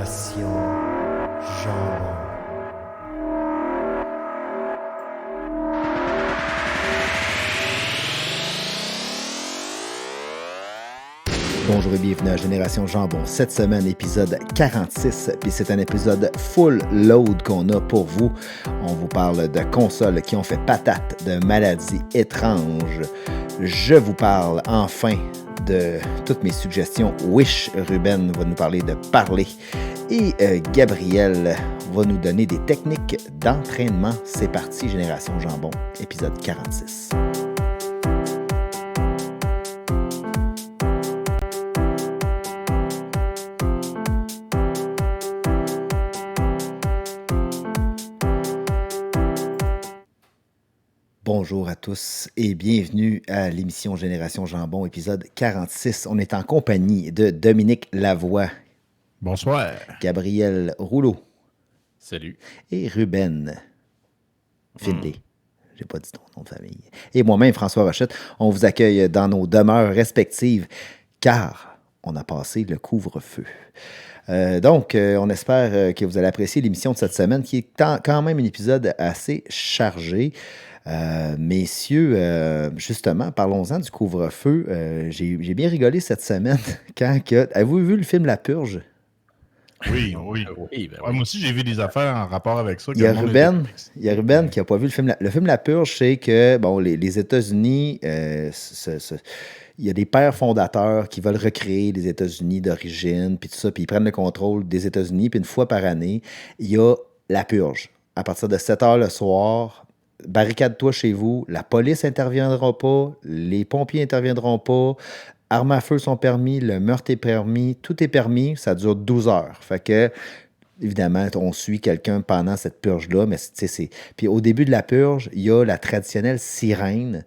Génération Jambon. Bonjour et bienvenue à Génération Jambon. Cette semaine, épisode 46, puis c'est un épisode full load qu'on a pour vous. On vous parle de consoles qui ont fait patate, de maladies étranges. Je vous parle enfin de toutes mes suggestions. Wish Ruben va nous parler de parler. Et Gabriel va nous donner des techniques d'entraînement. C'est parti, Génération Jambon, épisode 46. Bonjour à tous et bienvenue à l'émission Génération Jambon, épisode 46. On est en compagnie de Dominique Lavoie. Bonsoir. Gabriel Rouleau. Salut. Et Ruben Finlay. J'ai pas dit ton nom de famille. Et moi-même, François Rochette. On vous accueille dans nos demeures respectives car on a passé le couvre-feu. Donc, on espère que vous allez apprécier l'émission de cette semaine qui est quand même un épisode assez chargé. Messieurs, justement, parlons-en du couvre-feu. J'ai bien rigolé cette semaine quand avez-vous vu le film La Purge? Oui. Oui, Moi aussi, j'ai vu des affaires en rapport avec ça. Il y a Ruben qui n'a pas vu le film. Le film La Purge, c'est que bon, les États-Unis, il y a des pères fondateurs qui veulent recréer les États-Unis d'origine, puis tout ça, puis ils prennent le contrôle des États-Unis, puis une fois par année, il y a la purge. À partir de 7 heures le soir, barricade-toi chez vous, la police n'interviendra pas, les pompiers n'interviendront pas, armes à feu sont permis, le meurtre est permis, tout est permis, ça dure 12 heures. Fait que, évidemment, on suit quelqu'un pendant cette purge-là, mais c'est... Puis au début de la purge, il y a la traditionnelle sirène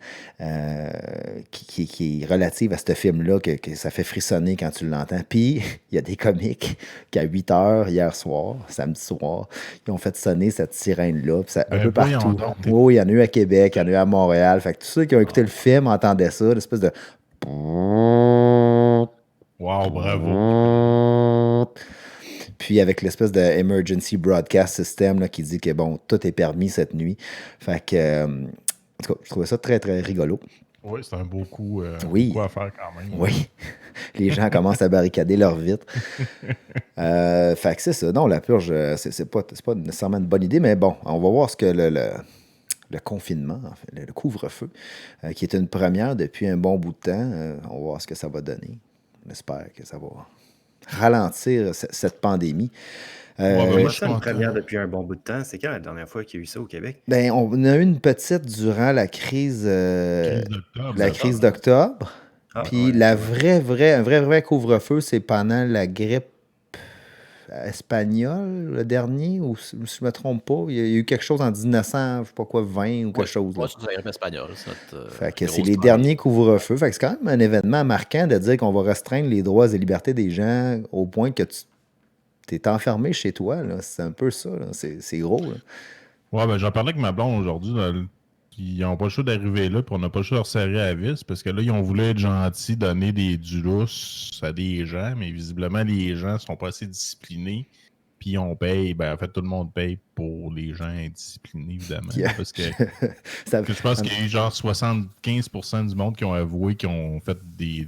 qui est relative à ce film-là, que ça fait frissonner quand tu l'entends. Puis il y a des comiques qui, à 8 heures hier soir, samedi soir, ils ont fait sonner cette sirène-là, puis ça, un peu partout. Oui, il y en a eu à Québec, il y en a eu à Montréal. Fait que tous ceux qui ont écouté le film entendaient ça, l'espèce de... Wow, bravo. Puis avec l'espèce de Emergency Broadcast System là, qui dit que bon, tout est permis cette nuit. Fait que, en tout cas, je trouvais ça très, très rigolo. Oui, c'est un beau coup, oui. Coup à faire quand même. Oui. Les gens commencent à barricader leurs vitres. Fait que c'est ça. Non, la purge, c'est pas nécessairement une bonne idée, mais bon, on va voir ce que le confinement, en fait, le couvre-feu, qui est une première depuis un bon bout de temps. On va voir ce que ça va donner. On espère que ça va ralentir cette pandémie. Moi, c'est une première depuis un bon bout de temps. C'est quand la dernière fois qu'il y a eu ça au Québec? Ben, on a eu une petite durant la crise d'octobre. Puis un vrai couvre-feu, c'est pendant la grippe espagnole, le dernier, ou si je ne me trompe pas, il y a eu quelque chose en 1900, je sais pas quoi, 20 ou quelque chose. Oui, c'est la grippe espagnole. Fait que c'est les derniers couvre-feux. Fait que c'est quand même un événement marquant de dire qu'on va restreindre les droits et libertés des gens au point que tu es enfermé chez toi. Là. C'est un peu ça. Là. C'est gros. Là. Ouais, ben j'en parlais avec ma blonde aujourd'hui. Ils n'ont pas le choix d'arriver là, puis on n'a pas le choix de resserrer à vis, parce que là, ils ont voulu être gentils, donner du lousse à des gens, mais visiblement, les gens sont pas assez disciplinés, puis on paye, ben en fait, tout le monde paye pour les gens indisciplinés, évidemment, parce que je pense qu'il y a eu genre 75% du monde qui ont avoué qu'ils ont fait des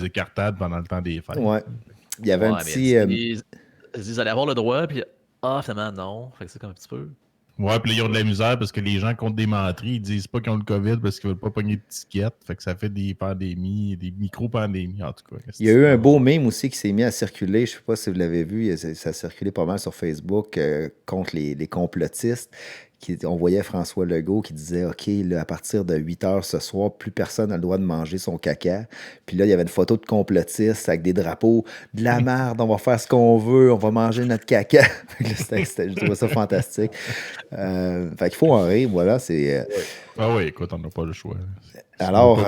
écartades pendant le temps des fêtes. Ouais. Il y avait un petit... Ils allaient avoir le droit, puis finalement, non. Fait que c'est comme un petit peu... Ouais, puis là, ils ont de la misère parce que les gens comptent des menteries. Ils disent pas qu'ils ont le COVID parce qu'ils veulent pas pogner de tickets. Fait que ça fait des pandémies, des micro-pandémies, en tout cas. Il y a eu un beau mème aussi qui s'est mis à circuler. Je sais pas si vous l'avez vu. Ça a circulé pas mal sur Facebook contre les complotistes. On voyait François Legault qui disait « OK, là, à partir de 8 heures ce soir, plus personne n'a le droit de manger son caca. » Puis là, il y avait une photo de complotistes avec des drapeaux. « De la merde, on va faire ce qu'on veut, on va manger notre caca. » Je trouvais ça fantastique. Fait qu'il faut en rire, voilà. Ah oui, écoute, on n'a pas le choix. Alors,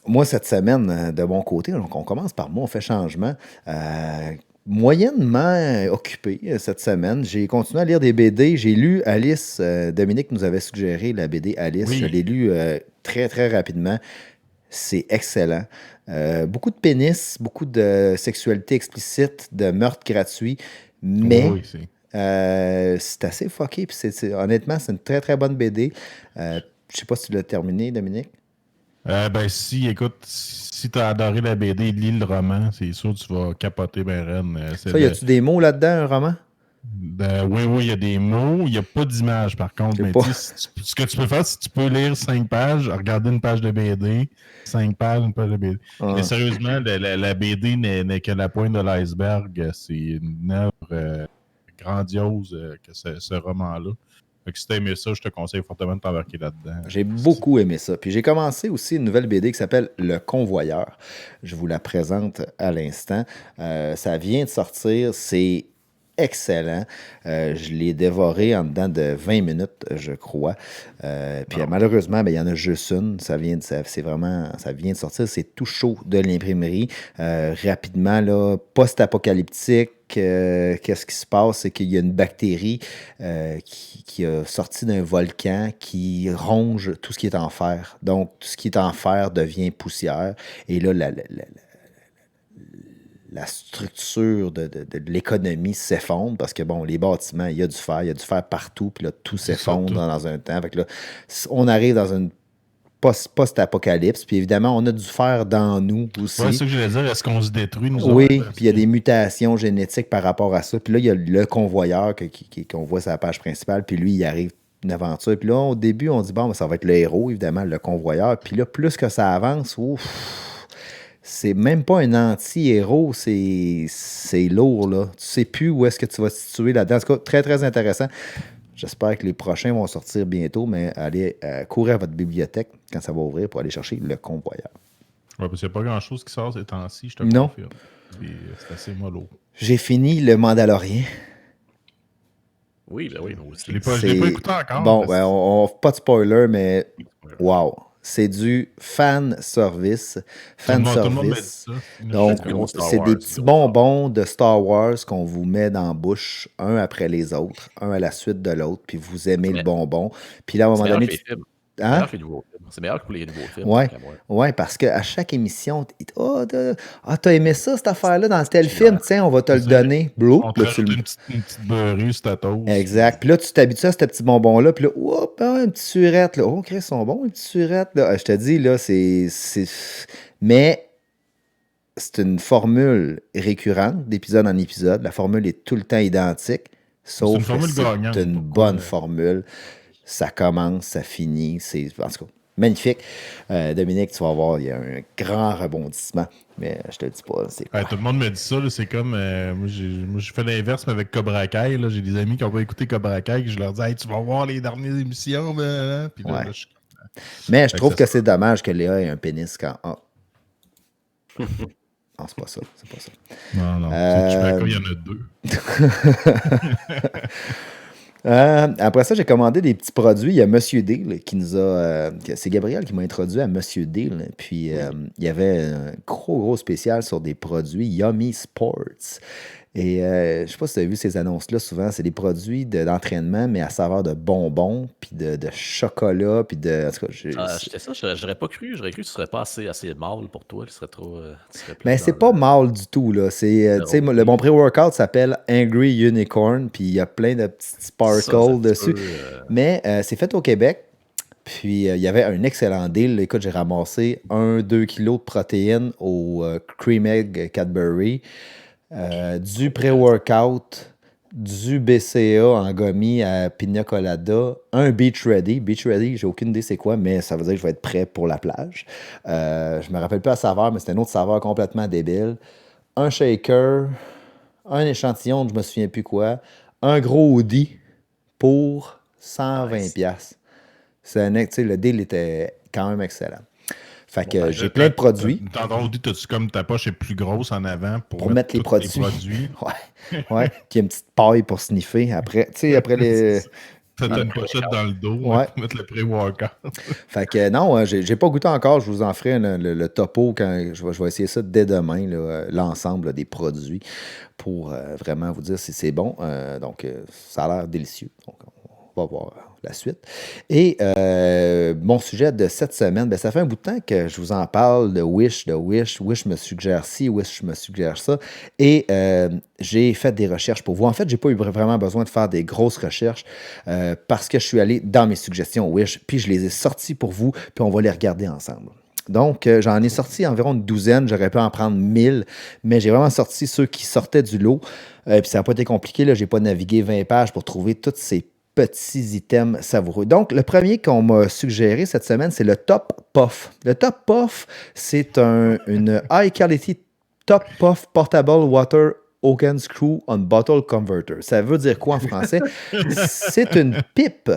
moi, cette semaine, de mon côté, donc on commence par moi, on fait changement. Moyennement occupé cette semaine. J'ai continué à lire des BD. J'ai lu Alice. Dominique nous avait suggéré la BD Alice. Oui. Je l'ai lu très, très rapidement. C'est excellent. Beaucoup de pénis, beaucoup de sexualité explicite, de meurtre gratuit, mais Oui, c'est. c'est assez fucké. Puis honnêtement, c'est une très très bonne BD. Je sais pas si tu l'as terminé, Dominique. Ben, écoute, si t'as adoré la BD, lis le roman, c'est sûr que tu vas capoter ben raide. Ça, y a-tu des mots là-dedans, un roman? Oui, il y a des mots, il n'y a pas d'image par contre, mais pas. Ce que tu peux faire, c'est que tu peux lire 5 pages, regarder une page de BD, 5 pages, une page de BD. Mais sérieusement, la BD n'est que la pointe de l'iceberg. C'est une œuvre grandiose que ce roman-là. Fait que si t'as aimé ça, je te conseille fortement de t'embarquer là-dedans. J'ai beaucoup aimé ça. Puis j'ai commencé aussi une nouvelle BD qui s'appelle Le Convoyeur. Je vous la présente à l'instant. Ça vient de sortir. C'est excellent. Je l'ai dévoré en dedans de 20 minutes, je crois. Puis malheureusement, il y en a juste une. Ça vient de sortir. C'est tout chaud de l'imprimerie. Rapidement, là, post-apocalyptique. Qu'est-ce qui se passe? C'est qu'il y a une bactérie qui a sorti d'un volcan qui ronge tout ce qui est en fer. Donc, tout ce qui est en fer devient poussière. Et là, la structure de l'économie s'effondre parce que, bon, les bâtiments, il y a du fer partout, puis là, tout s'effondre dans un temps. Fait que là, on arrive dans une post-apocalypse, puis évidemment, on a du fer dans nous aussi. Ouais, c'est ça que je voulais dire. Est-ce qu'on se détruit, nous Oui, autres? puis il y a des mutations génétiques par rapport à ça. Puis là, il y a le convoyeur qu'on voit sur la page principale, puis lui, il arrive une aventure. Puis là, au début, on dit, bon, ça va être le héros, évidemment, le convoyeur. Puis là, plus que ça avance, c'est même pas un anti-héros, c'est lourd, là. Tu sais plus où est-ce que tu vas te situer là-dedans. En tout cas, très, très intéressant. J'espère que les prochains vont sortir bientôt, mais allez courir à votre bibliothèque quand ça va ouvrir pour aller chercher le convoyeur. Ouais, parce qu'il n'y a pas grand-chose qui sort ces temps-ci, je te Non. confirme. C'est assez mollo. J'ai fini Le Mandalorien. Oui, ben oui, moi aussi. Je ne l'ai pas écouté encore. Bon, pas de spoiler, mais wow. C'est du fan service. Tout le monde me dit ça. Donc, c'est des petits bonbons de Star Wars qu'on vous met dans la bouche, un après les autres, un à la suite de l'autre, puis vous aimez le bonbon. Puis là, à un moment donné, c'est meilleur que pour les nouveaux films. Oui, parce qu'à chaque émission, t'as aimé ça, cette affaire-là, dans tel film, tiens, on va te le donner. On te rajoute une petite beurrée sur ta toast. Exact. Puis là, tu t'habitues à ce petit bonbon-là, puis là, une petite surette, là. Oh, Chris, ils sont bons, une petite surette, là. Je te dis, là, Mais c'est une formule récurrente d'épisode en épisode. La formule est tout le temps identique, sauf que c'est une bonne formule. Ça commence, ça finit. En tout cas, magnifique. Dominique, tu vas voir, il y a un grand rebondissement. Mais je te le dis pas. Tout le monde me dit ça. C'est comme. Moi, j'ai fait l'inverse, mais avec Cobra Kai. Là, j'ai des amis qui n'ont pas écouté Cobra Kai. Je leur dis, hey, tu vas voir les dernières émissions. Puis là, je suis content. Mais je trouve que c'est dommage que Léa ait un pénis quand. Non, c'est pas ça. Non. Il y en a 2. Après ça, j'ai commandé des petits produits. Il y a Monsieur Deal qui nous a... c'est Gabriel qui m'a introduit à Monsieur Deal. Puis, il y avait un gros spécial sur des produits Yummy Sports. Et je ne sais pas si tu as vu ces annonces-là. Souvent, c'est des produits d'entraînement, mais à saveur de bonbons, puis de chocolat, puis de... En tout cas, j'étais ça, j'aurais pas cru. J'aurais cru que tu serais pas assez mâle pour toi. Tu serais trop... mais c'est pas mâle du tout, là. C'est, le bon pré-workout s'appelle Angry Unicorn, puis il y a plein de petits sparkles dessus. Mais c'est fait au Québec. Puis, il y avait un excellent deal. Écoute, j'ai ramassé 1-2 kilos de protéines au Cream Egg Cadbury. Du pré-workout, du BCA en gommis à Pina Colada, un Beach Ready. Beach Ready, j'ai aucune idée c'est quoi, mais ça veut dire que je vais être prêt pour la plage. Je me rappelle pas la saveur, mais c'était une autre saveur complètement débile. Un shaker, un échantillon de je me souviens plus quoi, un gros hoodie pour 120$. Le deal était quand même excellent. Fait que j'ai plein de produits. Dans ton hoodie, t'as-tu comme ta poche est plus grosse en avant pour mettre les produits. Ouais. Puis une petite paille pour sniffer. Après les... T'as une pochette dans le dos pour mettre le pré-workout. Fait que non, j'ai pas goûté encore. Je vous en ferai le topo quand je vais essayer ça dès demain, l'ensemble des produits, pour vraiment vous dire si c'est bon. Donc, ça a l'air délicieux. Donc, on va voir la suite. Et mon sujet de cette semaine, ben, ça fait un bout de temps que je vous en parle de Wish. Wish me suggère ci, Wish me suggère ça. Et j'ai fait des recherches pour vous. En fait, j'ai pas eu vraiment besoin de faire des grosses recherches parce que je suis allé dans mes suggestions Wish, puis je les ai sorties pour vous, puis on va les regarder ensemble. Donc, j'en ai sorti environ une douzaine. J'aurais pu en prendre 1000, mais j'ai vraiment sorti ceux qui sortaient du lot. Puis ça n'a pas été compliqué. Je n'ai pas navigué 20 pages pour trouver tous ces petits items savoureux. Donc, le premier qu'on m'a suggéré cette semaine, c'est le Top Puff. Le Top Puff, c'est une high quality Top Puff Portable Water Oaken Screw on Bottle Converter. Ça veut dire quoi en français? C'est une pipe.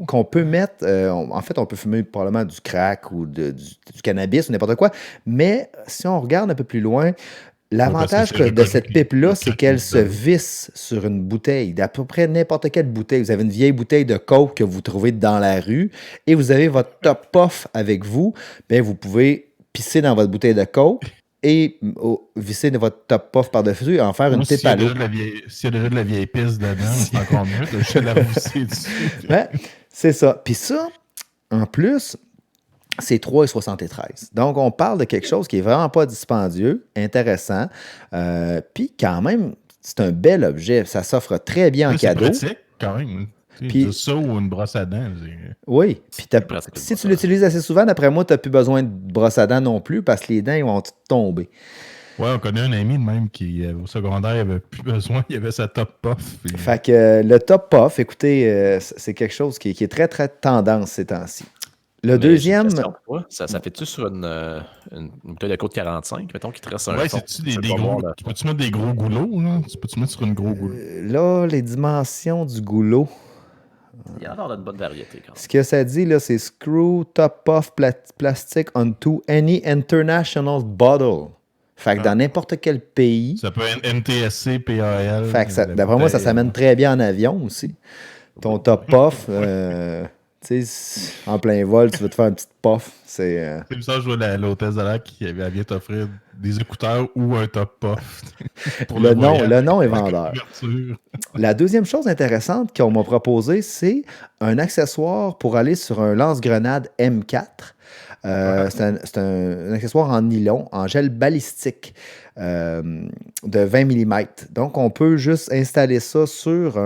Qu'on peut mettre, en fait, on peut fumer probablement du crack ou du cannabis ou n'importe quoi, mais si on regarde un peu plus loin, l'avantage de cette pipe-là, c'est qu'elle se visse sur une bouteille, d'à peu près n'importe quelle bouteille. Vous avez une vieille bouteille de Coke que vous trouvez dans la rue et vous avez votre Top Puff avec vous, bien, vous pouvez pisser dans votre bouteille de Coke et visser votre Top Puff par-dessus et en faire une pipe à l'eau. S'il y a déjà de la vieille pisse dedans, c'est encore mieux que je la visser dessus. Ouais, c'est ça. Puis ça, en plus, c'est 3,73. Donc, on parle de quelque chose qui est vraiment pas dispendieux, intéressant. Puis quand même, c'est un bel objet. Ça s'offre très bien en cadeau. C'est pratique, quand même. Puis, ça ou une brosse à dents. Oui. Puis si tu l'utilises assez souvent, d'après moi, tu n'as plus besoin de brosse à dents non plus parce que les dents ils vont tomber. Ouais, on connaît un ami de même qui, au secondaire, il avait plus besoin, il avait sa Top Puff. Puis... Fait que le Top Puff, écoutez, c'est quelque chose qui est très, très tendance ces temps-ci. Le deuxième... Ça fait-tu sur une bouteille de Côte 45, mettons, qui te reste un ouais, c'est-tu des gros... Tu peux-tu mettre des gros goulots, là? Tu peux-tu mettre sur une gros goulot? Là, les dimensions du goulot... Il y en a de bonne variété, quand même. Ce que ça dit, là, c'est Screw Top Puff Plastic onto any international bottle. Fait que dans n'importe quel pays... Ça peut être NTSC, PAL... Fait que d'après moi, ça s'amène très bien en avion aussi. Ton Top Puff... tu sais, en plein vol, tu veux te faire une petite puff. C'est comme ça, je vois l'hôtesse de l'air qui vient t'offrir des écouteurs ou un Top Puff. le nom est vendeur. La deuxième chose intéressante qu'on m'a proposé, c'est un accessoire pour aller sur un lance-grenade M4. C'est un accessoire en nylon, en gel balistique de 20 mm. Donc, on peut juste installer ça sur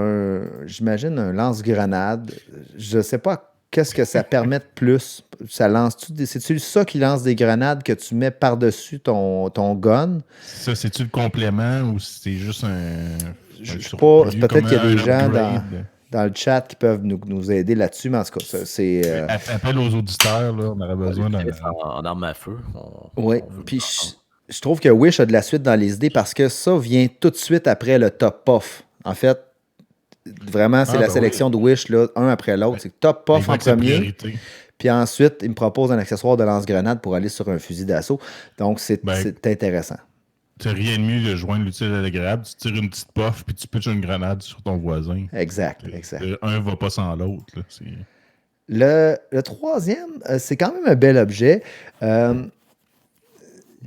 j'imagine, un lance-grenade. Je ne sais pas qu'est-ce que ça permet de plus. Ça c'est-tu ça qui lance des grenades que tu mets par-dessus ton gun? Ça, c'est-tu le complément ou c'est juste un... Je ne sais pas. Peut-être qu'il y a des gens dans le chat qui peuvent nous aider là-dessus, mais en tout cas, c'est... Appel aux auditeurs, là, on aurait besoin d'un... En arme à feu. Oui, puis je trouve que Wish a de la suite dans les idées parce que ça vient tout de suite après le Top Puff. En fait, vraiment, c'est la sélection de Wish, là, un après l'autre. C'est Top Puff en premier. Puis ensuite, il me propose un accessoire de lance-grenade pour aller sur un fusil d'assaut. Donc, c'est intéressant. C'est rien de mieux de joindre l'utile à l'agréable. Tu tires une petite puff puis tu pitches une grenade sur ton voisin. Exact. Un va pas sans l'autre. Le troisième, c'est quand même un bel objet.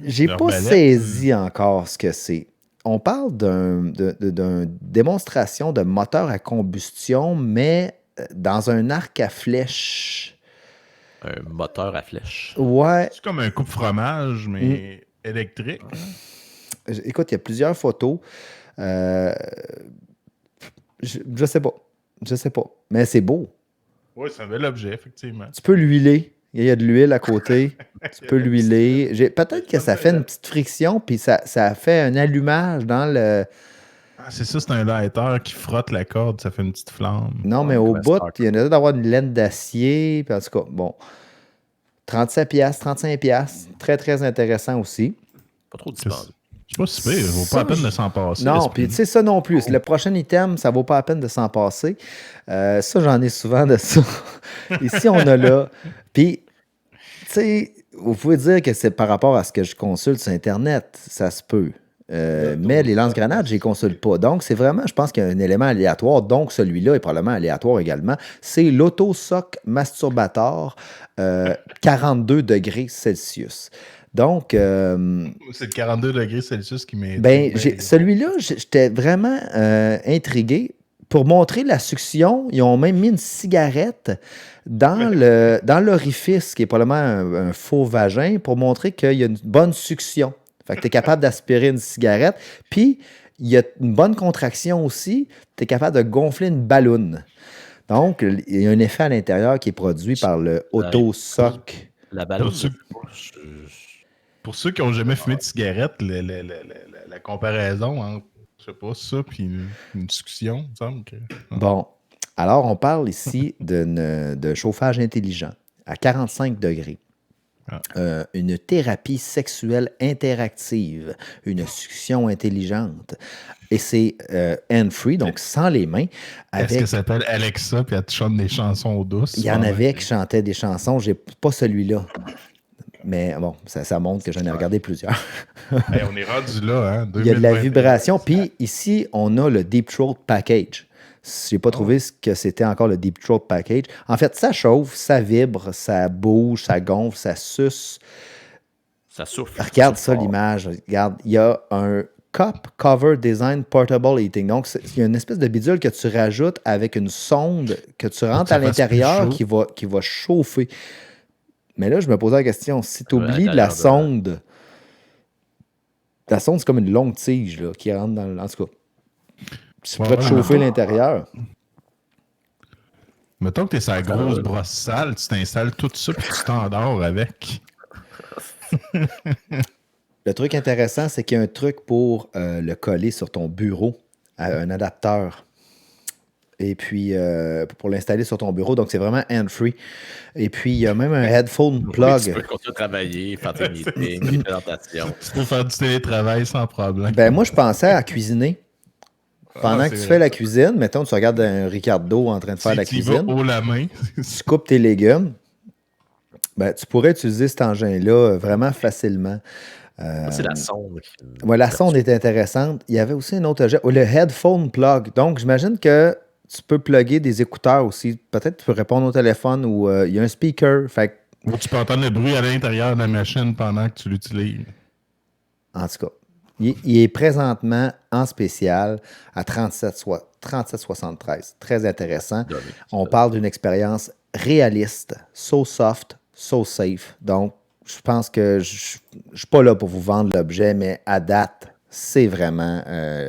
J'ai pas saisi encore ce que c'est. On parle d'une démonstration de moteur à combustion, mais dans un arc à flèche. Un moteur à flèche. Ouais. C'est comme un coupe-fromage, mais électrique. Écoute, il y a plusieurs photos. Je sais pas. Je sais pas. Mais c'est beau. Oui, c'est un bel objet, effectivement. Tu peux l'huiler. Il y a de l'huile à côté. Tu peux l'huiler. Peut-être que ça fait une petite friction, puis ça fait un allumage dans le... Ah, c'est ça, c'est un lighter qui frotte la corde, ça fait une petite flamme. Non, mais au bout, il y en a d'avoir une laine d'acier. Puis en tout cas, bon. 37$, 35$. Très, très intéressant aussi. Pas trop dispendieux. C'est pas si pire, ça vaut pas la peine de s'en passer. Non, puis tu sais, ça non plus. Le prochain item, ça vaut pas la peine de s'en passer. Ça, j'en ai souvent de ça. Ici, on a là. Puis, tu sais, vous pouvez dire que c'est par rapport à ce que je consulte sur Internet. Ça se peut. Mais les lance-grenades, je les consulte pas. Donc, c'est vraiment, je pense qu'il y a un élément aléatoire. Donc, celui-là est probablement aléatoire également. C'est l'Autosoc Masturbator 42 degrés Celsius. Donc... c'est le 42 degrés Celsius qui m'aide. Celui-là, j'étais vraiment intrigué pour montrer la succion, ils ont même mis une cigarette dans l'orifice, qui est probablement un faux vagin, pour montrer qu'il y a une bonne succion. Fait que tu es capable d'aspirer une cigarette. Puis, il y a une bonne contraction aussi. Tu es capable de gonfler une balloune. Donc, il y a un effet à l'intérieur qui est produit par le auto-soc. La ballon. Pour ceux qui n'ont jamais fumé de cigarette, la comparaison entre, je sais pas, ça puis une succion, il me semble que... Bon, alors on parle ici de chauffage intelligent à 45 degrés. Une thérapie sexuelle interactive, une succion intelligente. Et c'est hand-free, donc sans les mains. Est-ce que ça s'appelle Alexa puis elle te chante des chansons douces? Il y en avait qui chantaient des chansons, j'ai pas celui-là. Mais bon, ça montre que j'en ai regardé plusieurs. Hey, on est rendu là, hein? Il y a de la vibration. Puis ici, on a le Deep Throat Package. Je n'ai pas trouvé ce que c'était encore le Deep Throat Package. En fait, ça chauffe, ça vibre, ça bouge, ça gonfle, ça suce. Ça souffle. Regarde ça, l'image. Regarde, il y a un Cup Cover Design Portable Heating. Donc, il y a une espèce de bidule que tu rajoutes avec une sonde que tu rentres à l'intérieur qui va chauffer. Mais là, je me posais la question, si tu oublies la sonde, la sonde, c'est comme une longue tige là, qui rentre dans... En tout cas, tu pourrais te chauffer l'intérieur. Mettons que tu es sur la grosse brosse sale, tu t'installes tout ça puis tu t'endors avec. Le truc intéressant, c'est qu'il y a un truc pour le coller sur ton bureau, un adapteur. Et puis, pour l'installer sur ton bureau. Donc, c'est vraiment hand-free. Et puis, il y a même un headphone plug. Oui, tu peux continuer à travailler, faire tes meetings, des présentations. Tu peux faire du télétravail sans problème. Ben, moi, je pensais à cuisiner. Pendant que tu fais la cuisine, mettons, tu regardes un Ricardo en train de faire la cuisine. Tu vas haut la main. Tu coupes tes légumes. Ben, tu pourrais utiliser cet engin-là vraiment facilement. C'est la sonde. Ouais, la sonde est intéressante. Il y avait aussi un autre objet, le headphone plug. Donc, j'imagine que tu peux plugger des écouteurs aussi. Peut-être que tu peux répondre au téléphone ou il y a un speaker. Fait ou tu peux entendre le bruit à l'intérieur de la machine pendant que tu l'utilises. En tout cas, il est présentement en spécial à 37,73. Très intéressant. On parle d'une expérience réaliste, so soft, so safe. Donc, je pense que je ne suis pas là pour vous vendre l'objet, mais à date, c'est vraiment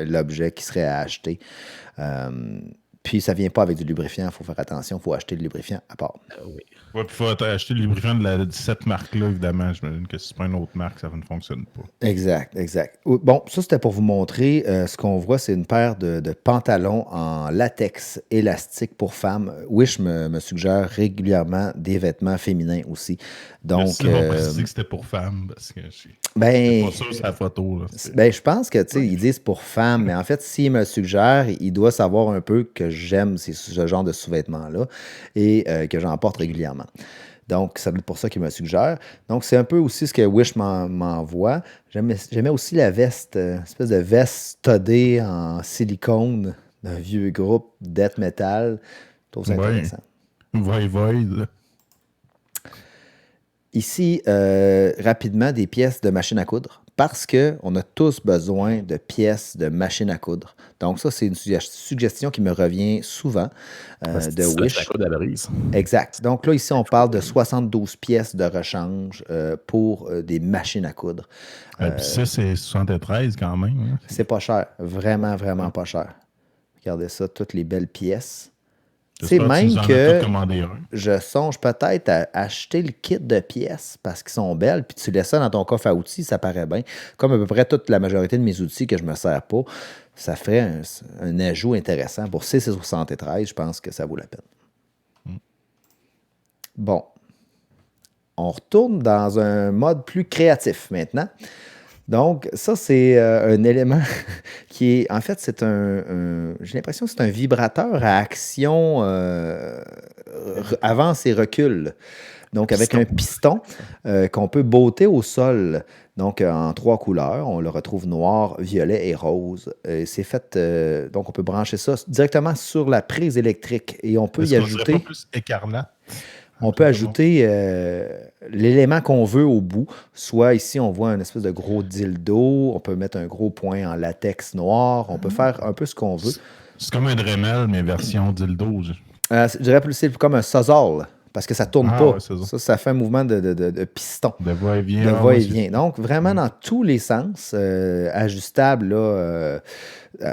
l'objet qui serait à acheter. Puis, ça ne vient pas avec du lubrifiant. Il faut faire attention. Il faut acheter le lubrifiant à part. Oui. Ouais, puis il faut acheter le lubrifiant de cette marque-là, évidemment. J'imagine que si c'est pas une autre marque, ça ne fonctionne pas. Exact. Bon, ça, c'était pour vous montrer. Ce qu'on voit, c'est une paire de pantalons en latex élastique pour femmes. Wish me suggère régulièrement des vêtements féminins aussi. Donc, merci d'avoir précisé que c'était pour femmes, parce que je suis pas sûr sur la photo. Là, je pense que, tu sais, ils disent pour femmes, mais en fait, s'il me suggère, il doit savoir un peu que j'aime ce genre de sous-vêtements-là et que j'en porte régulièrement. Donc, c'est pour ça qu'il me suggère. Donc, c'est un peu aussi ce que Wish m'envoie. J'aimais aussi la veste, espèce de veste todée en silicone d'un vieux groupe death metal. Je trouve ça intéressant. Void. Ici, rapidement, des pièces de machine à coudre. Parce qu'on a tous besoin de pièces de machine à coudre. Donc, ça, c'est une suggestion qui me revient souvent de Wish. Exact. Donc, là, ici, on parle de 72 pièces de rechange pour des machines à coudre. Puis ça, c'est 73 quand même. Hein? C'est pas cher. Vraiment, vraiment pas cher. Regardez ça, toutes les belles pièces. C'est même que je songe peut-être à acheter le kit de pièces parce qu'ils sont belles, puis tu laisses ça dans ton coffre à outils, ça paraît bien. Comme à peu près toute la majorité de mes outils que je ne me sers pas, ça ferait un ajout intéressant. Pour 6,73, je pense que ça vaut la peine. Bon. On retourne dans un mode plus créatif maintenant. Donc, ça, c'est un élément qui est... En fait, c'est j'ai l'impression que c'est un vibrateur à action avance et recule. Donc, avec un piston qu'on peut botter au sol. Donc, en 3 couleurs. On le retrouve noir, violet et rose. C'est fait... donc, on peut brancher ça directement sur la prise électrique. Et on peut y ajouter... Pas plus écarlate? On peut ajouter l'élément qu'on veut au bout. Soit ici, on voit un espèce de gros dildo. On peut mettre un gros point en latex noir. On peut faire un peu ce qu'on veut. C'est comme un Dremel, mais version dildo. Je dirais plus c'est comme un sazal, parce que ça tourne Ah, pas. ouais, c'est ça. Ça fait un mouvement de piston. De va-et-vient. De ah, ouais, va-et-vient. Donc, vraiment dans tous les sens, ajustable là,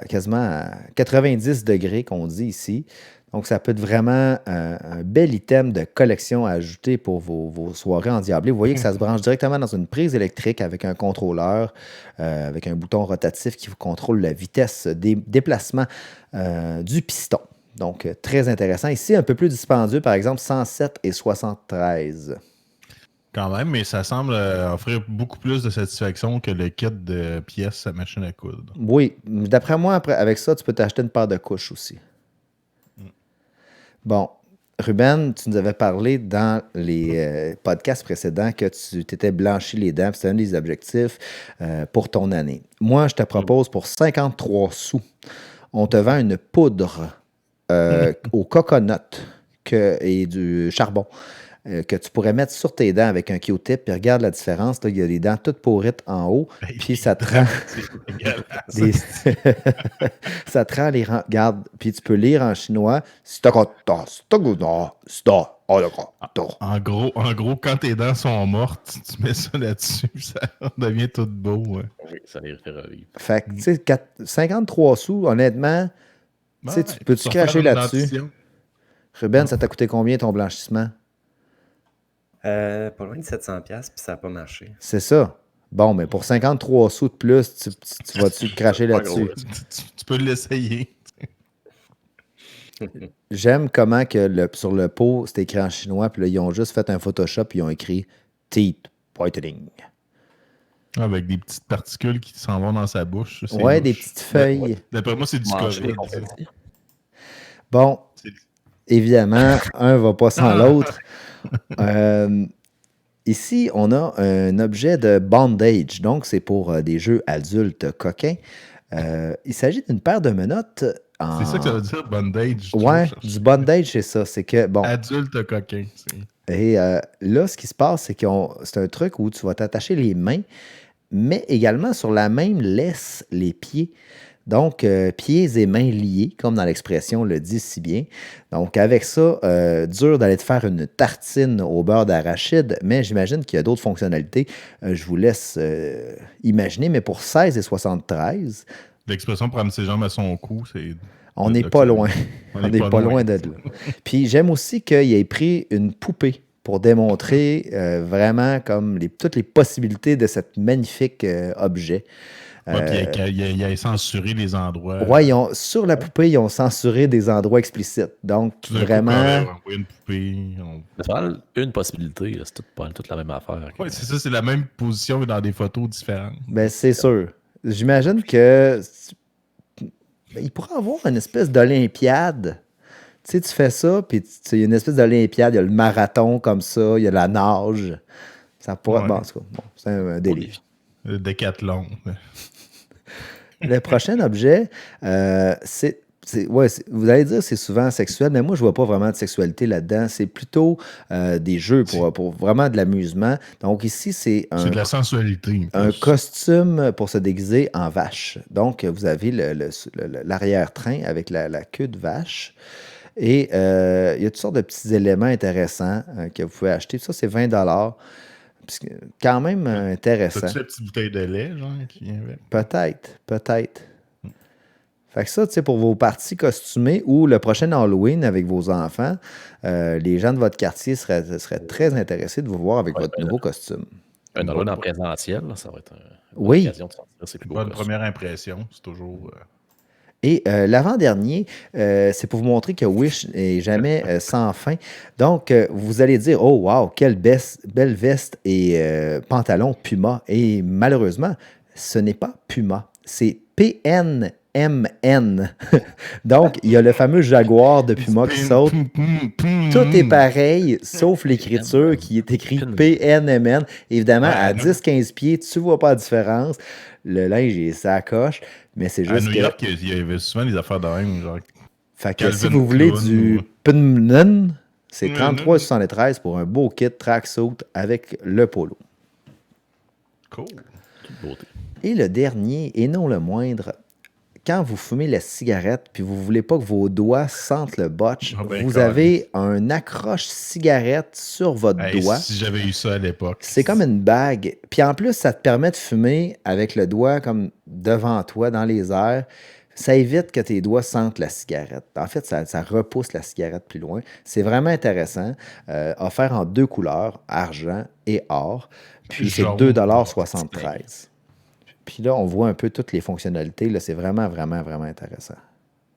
quasiment à 90 degrés qu'on dit ici. Donc, ça peut être vraiment un bel item de collection à ajouter pour vos soirées endiablées. Vous voyez que ça se branche directement dans une prise électrique avec un contrôleur, avec un bouton rotatif qui vous contrôle la vitesse des déplacements du piston. Donc, très intéressant. Ici, un peu plus dispendieux, par exemple, 107 et 73. Quand même, mais ça semble offrir beaucoup plus de satisfaction que le kit de pièces à machine à coudre. Oui, d'après moi, après, avec ça, tu peux t'acheter une paire de couches aussi. Bon, Ruben, tu nous avais parlé dans les podcasts précédents que tu t'étais blanchi les dents, c'était un des objectifs pour ton année. Moi, je te propose pour 53 sous, on te vend une poudre au coconut et du charbon que tu pourrais mettre sur tes dents avec un Q-tip, puis regarde la différence, là, il y a les dents toutes pourrites en haut, puis ça te rend... ça te rend les... Regarde, puis tu peux lire en chinois. En gros, quand tes dents sont mortes, tu mets ça là-dessus, ça devient tout beau. Ouais. Oui, ça les fait revivre. Fait que, tu sais, 53 sous, honnêtement, tu peux-tu cracher là-dessus? Ruben, ça t'a coûté combien ton blanchissement? Pas loin de 700$, puis ça n'a pas marché. C'est ça. Bon, mais pour 53 sous de plus, tu vas-tu cracher là-dessus? Tu peux l'essayer. J'aime comment que sur le pot, c'est écrit en chinois, puis là, ils ont juste fait un Photoshop, puis ils ont écrit Teeth Whitening. Avec des petites particules qui s'en vont dans sa bouche. Ouais, des petites feuilles. Ouais. D'après moi, c'est du COVID. Bon, évidemment, un va pas sans l'autre. Ici, on a un objet de bondage, donc c'est pour des jeux adultes coquins. Il s'agit d'une paire de menottes. C'est ça que ça veut dire, bondage. Ouais, du bondage, c'est ça. C'est que, bon. Adulte coquin. Et là, ce qui se passe, c'est que c'est un truc où tu vas t'attacher les mains, mais également sur la même laisse les pieds. Donc, pieds et mains liés, comme dans l'expression le dit si bien. Donc, avec ça, dur d'aller te faire une tartine au beurre d'arachide, mais j'imagine qu'il y a d'autres fonctionnalités. Je vous laisse imaginer, mais pour 16,73. L'expression prendre ses jambes à son cou, c'est... On n'est pas loin. On n'est pas loin de là. Puis, j'aime aussi qu'il ait pris une poupée pour démontrer vraiment comme toutes les possibilités de cet magnifique objet. Ouais, puis il a censuré les endroits. Oui, sur la poupée, ils ont censuré des endroits explicites. Donc, vraiment... Une poupée... C'est pas une possibilité. C'est toute la même affaire. Oui, c'est ça. C'est la même position, mais dans des photos différentes. Ben, c'est sûr. J'imagine que... il pourrait avoir une espèce d'Olympiade. Tu sais, tu fais ça, puis il y a une espèce d'Olympiade. Il y a le marathon comme ça, il y a la nage. Ça pourrait... Bon, en tout cas, c'est un délire. Le décathlon. Le prochain objet, vous allez dire c'est souvent sexuel, mais moi, je ne vois pas vraiment de sexualité là-dedans. C'est plutôt des jeux pour vraiment de l'amusement. Donc ici, c'est de la sensualité. Un costume pour se déguiser en vache. Donc, vous avez l'arrière-train avec la queue de vache. Et il y a toutes sortes de petits éléments intéressants que vous pouvez acheter. Ça, c'est 20$. Quand même intéressant. T'as-tu la petite bouteille de lait, genre, qui vient avec? Peut-être. Fait que ça, tu sais, pour vos parties costumées ou le prochain Halloween avec vos enfants, les gens de votre quartier seraient très intéressés de vous voir avec votre nouveau costume. Un Halloween en présentiel, là, ça va être une occasion de sortir. C'est plus beau. Bonne première impression, c'est toujours... Et l'avant-dernier, c'est pour vous montrer que Wish n'est jamais sans fin. Donc, vous allez dire, oh wow, quelle belle veste et pantalon Puma. Et malheureusement, ce n'est pas Puma, c'est PNMN. Donc, il y a le fameux Jaguar de Puma qui saute. Tout est pareil, sauf l'écriture qui est écrite PNMN. Évidemment, à 10-15 pieds, tu ne vois pas la différence. Le linge est sacoche, mais c'est juste à New York, il y avait souvent des affaires de même, genre. Fait que si vous voulez du PNMN, c'est 33,73 pour un beau kit tracksuit avec le polo. Cool. Toute beauté. Et le dernier, et non le moindre, quand vous fumez la cigarette puis vous voulez pas que vos doigts sentent le botch, Ah ben, vous calme. avez un accroche cigarette sur votre Hey, doigt. si j'avais eu ça à l'époque. C'est comme une bague. Puis en plus, ça te permet de fumer avec le doigt comme devant toi, dans les airs. Ça évite que tes doigts sentent la cigarette. En fait, ça repousse la cigarette plus loin. C'est vraiment intéressant. Offert en 2 couleurs, argent et or. Puis c'est Jaune. 2,73 $. Puis là, on voit un peu toutes les fonctionnalités. Là, c'est vraiment, vraiment, vraiment intéressant.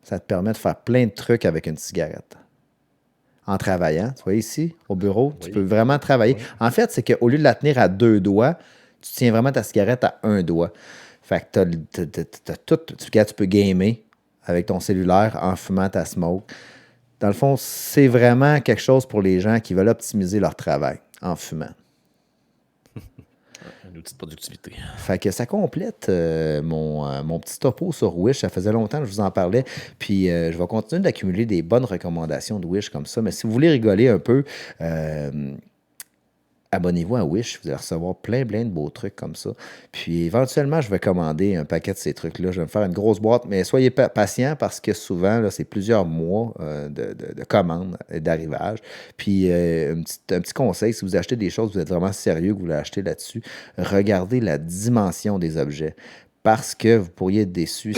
Ça te permet de faire plein de trucs avec une cigarette. En travaillant, tu vois ici, au bureau, tu Oui. peux vraiment travailler. Oui. En fait, c'est qu'au lieu de la tenir à 2 doigts, tu tiens vraiment ta cigarette à 1 doigt. Fait que t'as tout. Tu peux gamer avec ton cellulaire en fumant ta smoke. Dans le fond, c'est vraiment quelque chose pour les gens qui veulent optimiser leur travail en fumant. Un outil de productivité. Fait que ça complète mon petit topo sur Wish. Ça faisait longtemps que je vous en parlais. Puis je vais continuer d'accumuler des bonnes recommandations de Wish comme ça. Mais si vous voulez rigoler un peu, abonnez-vous à Wish. Vous allez recevoir plein de beaux trucs comme ça. Puis éventuellement, je vais commander un paquet de ces trucs-là. Je vais me faire une grosse boîte. Mais soyez patients parce que souvent, là, c'est plusieurs mois de commandes et d'arrivage. Puis un petit conseil, si vous achetez des choses, vous êtes vraiment sérieux que vous voulez acheter là-dessus, regardez la dimension des objets. Parce que vous pourriez être déçu.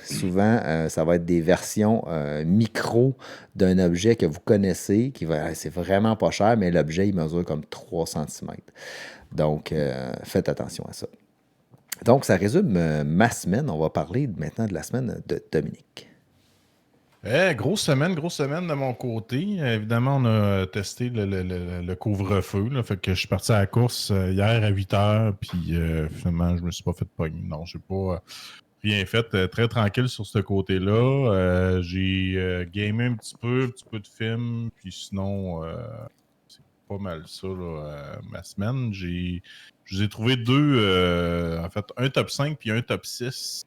Souvent, ça va être des versions micro d'un objet que vous connaissez, c'est vraiment pas cher, mais l'objet, il mesure comme 3 cm. Donc, faites attention à ça. Donc, ça résume ma semaine. On va parler maintenant de la semaine de Dominique. Grosse semaine de mon côté. Évidemment, on a testé le couvre-feu. Là, fait que je suis parti à la course hier à 8h, puis finalement, je me suis pas fait pogner. Non, j'ai pas rien fait. Très tranquille sur ce côté-là. J'ai gamé un petit peu de films, puis sinon, c'est pas mal ça, là, ma semaine. Je vous ai trouvé 2, en fait, un top 5 puis un top 6.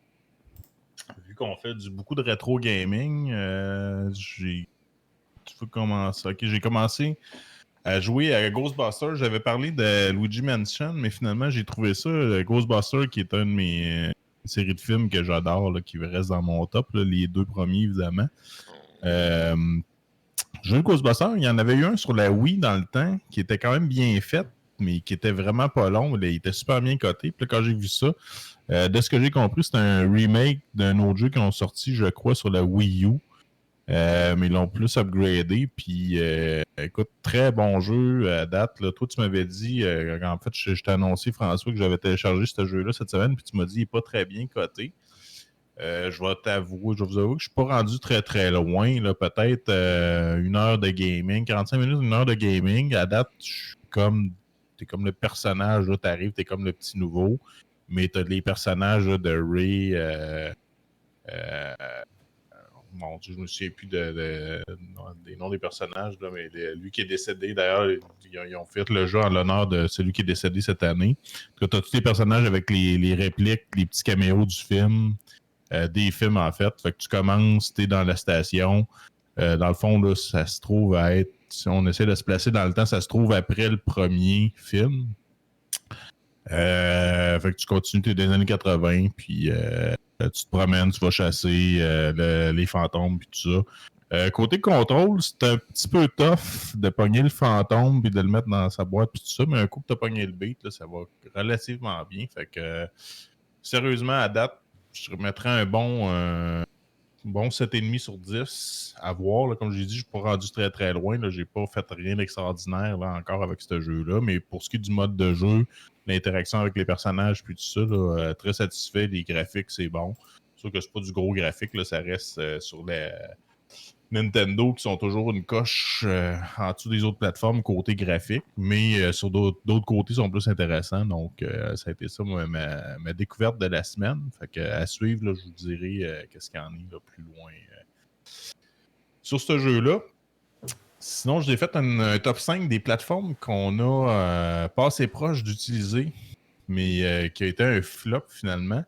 Vu qu'on fait beaucoup de rétro gaming, tu veux commencer? Ok, j'ai commencé à jouer à Ghostbusters. J'avais parlé de Luigi Mansion, mais finalement, j'ai trouvé ça, Ghostbusters, qui est un de mes séries de films que j'adore, là, qui reste dans mon top, là, les 2 premiers, évidemment. J'ai un Ghostbusters, il y en avait eu un sur la Wii dans le temps, qui était quand même bien fait, mais qui était vraiment pas long. Il était super bien coté. Puis là, quand j'ai vu ça, de ce que j'ai compris, c'est un remake d'un autre jeu qu'ils ont sorti, je crois, sur la Wii U. Mais ils l'ont plus upgradé. Puis, écoute, très bon jeu à date. Là. Toi, tu m'avais dit, en fait, je t'ai annoncé, François, que j'avais téléchargé ce jeu-là cette semaine. Puis tu m'as dit, il n'est pas très bien coté. Je vais vous avouer que je ne suis pas rendu très loin. Là, peut-être 1 heure de gaming, 45 minutes, 1 heure de gaming. À date, t'es comme le personnage, tu arrives, t'es comme le petit nouveau, mais t'as les personnages là, de Ray. Mon Dieu, je me souviens plus des noms des personnages, là, mais lui qui est décédé, d'ailleurs, ils ont fait le jeu en l'honneur de celui qui est décédé cette année. Tu as tous les personnages avec les répliques, les petits caméos du film. Des films, en fait. Fait que tu commences, t'es dans la station. Dans le fond, là, ça se trouve à être... Si on essaie de se placer dans le temps, ça se trouve après le premier film. Fait que tu continues, t'es des années 80, puis tu te promènes, tu vas chasser les fantômes, puis tout ça. Côté contrôle, c'est un petit peu tough de pogner le fantôme puis de le mettre dans sa boîte, puis tout ça, mais un coup que t'as pogné le beat, là, ça va relativement bien. Fait que, sérieusement, à date, je remettrais un bon 7,5 sur 10 à voir. Là, comme j'ai dit, je ne suis pas rendu très loin. Je n'ai pas fait rien d'extraordinaire là, encore avec ce jeu-là. Mais pour ce qui est du mode de jeu, l'interaction avec les personnages, puis tout ça, là, très satisfait. Les graphiques, c'est bon. C'est sûr que c'est pas du gros graphique. Là, ça reste sur les Nintendo qui sont toujours une coche en dessous des autres plateformes côté graphique, mais sur d'autres côtés sont plus intéressants. Donc, ça a été ça, moi, ma découverte de la semaine. Fait que, à suivre, là, je vous dirai qu'est-ce qu'il y en est là, plus loin sur ce jeu-là. Sinon, j'ai fait un top 5 des plateformes qu'on a pas assez proche d'utiliser, mais qui a été un flop finalement.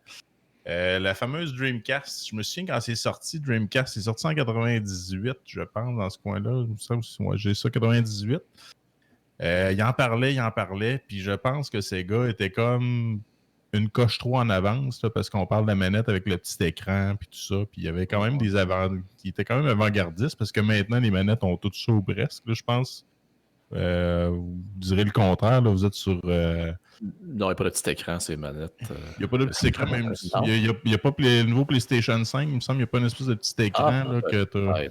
La fameuse Dreamcast, je me souviens quand c'est sorti, Dreamcast, c'est sorti en 98, je pense, dans ce coin-là. Moi, j'ai ça, 98. Il en parlait, puis je pense que Sega était comme une coche trop en avance, là, parce qu'on parle de la manette avec le petit écran puis tout ça. Puis il y avait quand même des qui étaient quand même avant-gardistes, parce que maintenant, les manettes ont tout ça ou presque, là, je pense. Vous direz le contraire, là, vous êtes sur... Non, il n'y a pas de petit écran, c'est manettes. Il n'y a pas de petit écran, même. Il n'y a pas le nouveau PlayStation 5, il me semble qu'il n'y a pas une espèce de petit écran là, que tu as.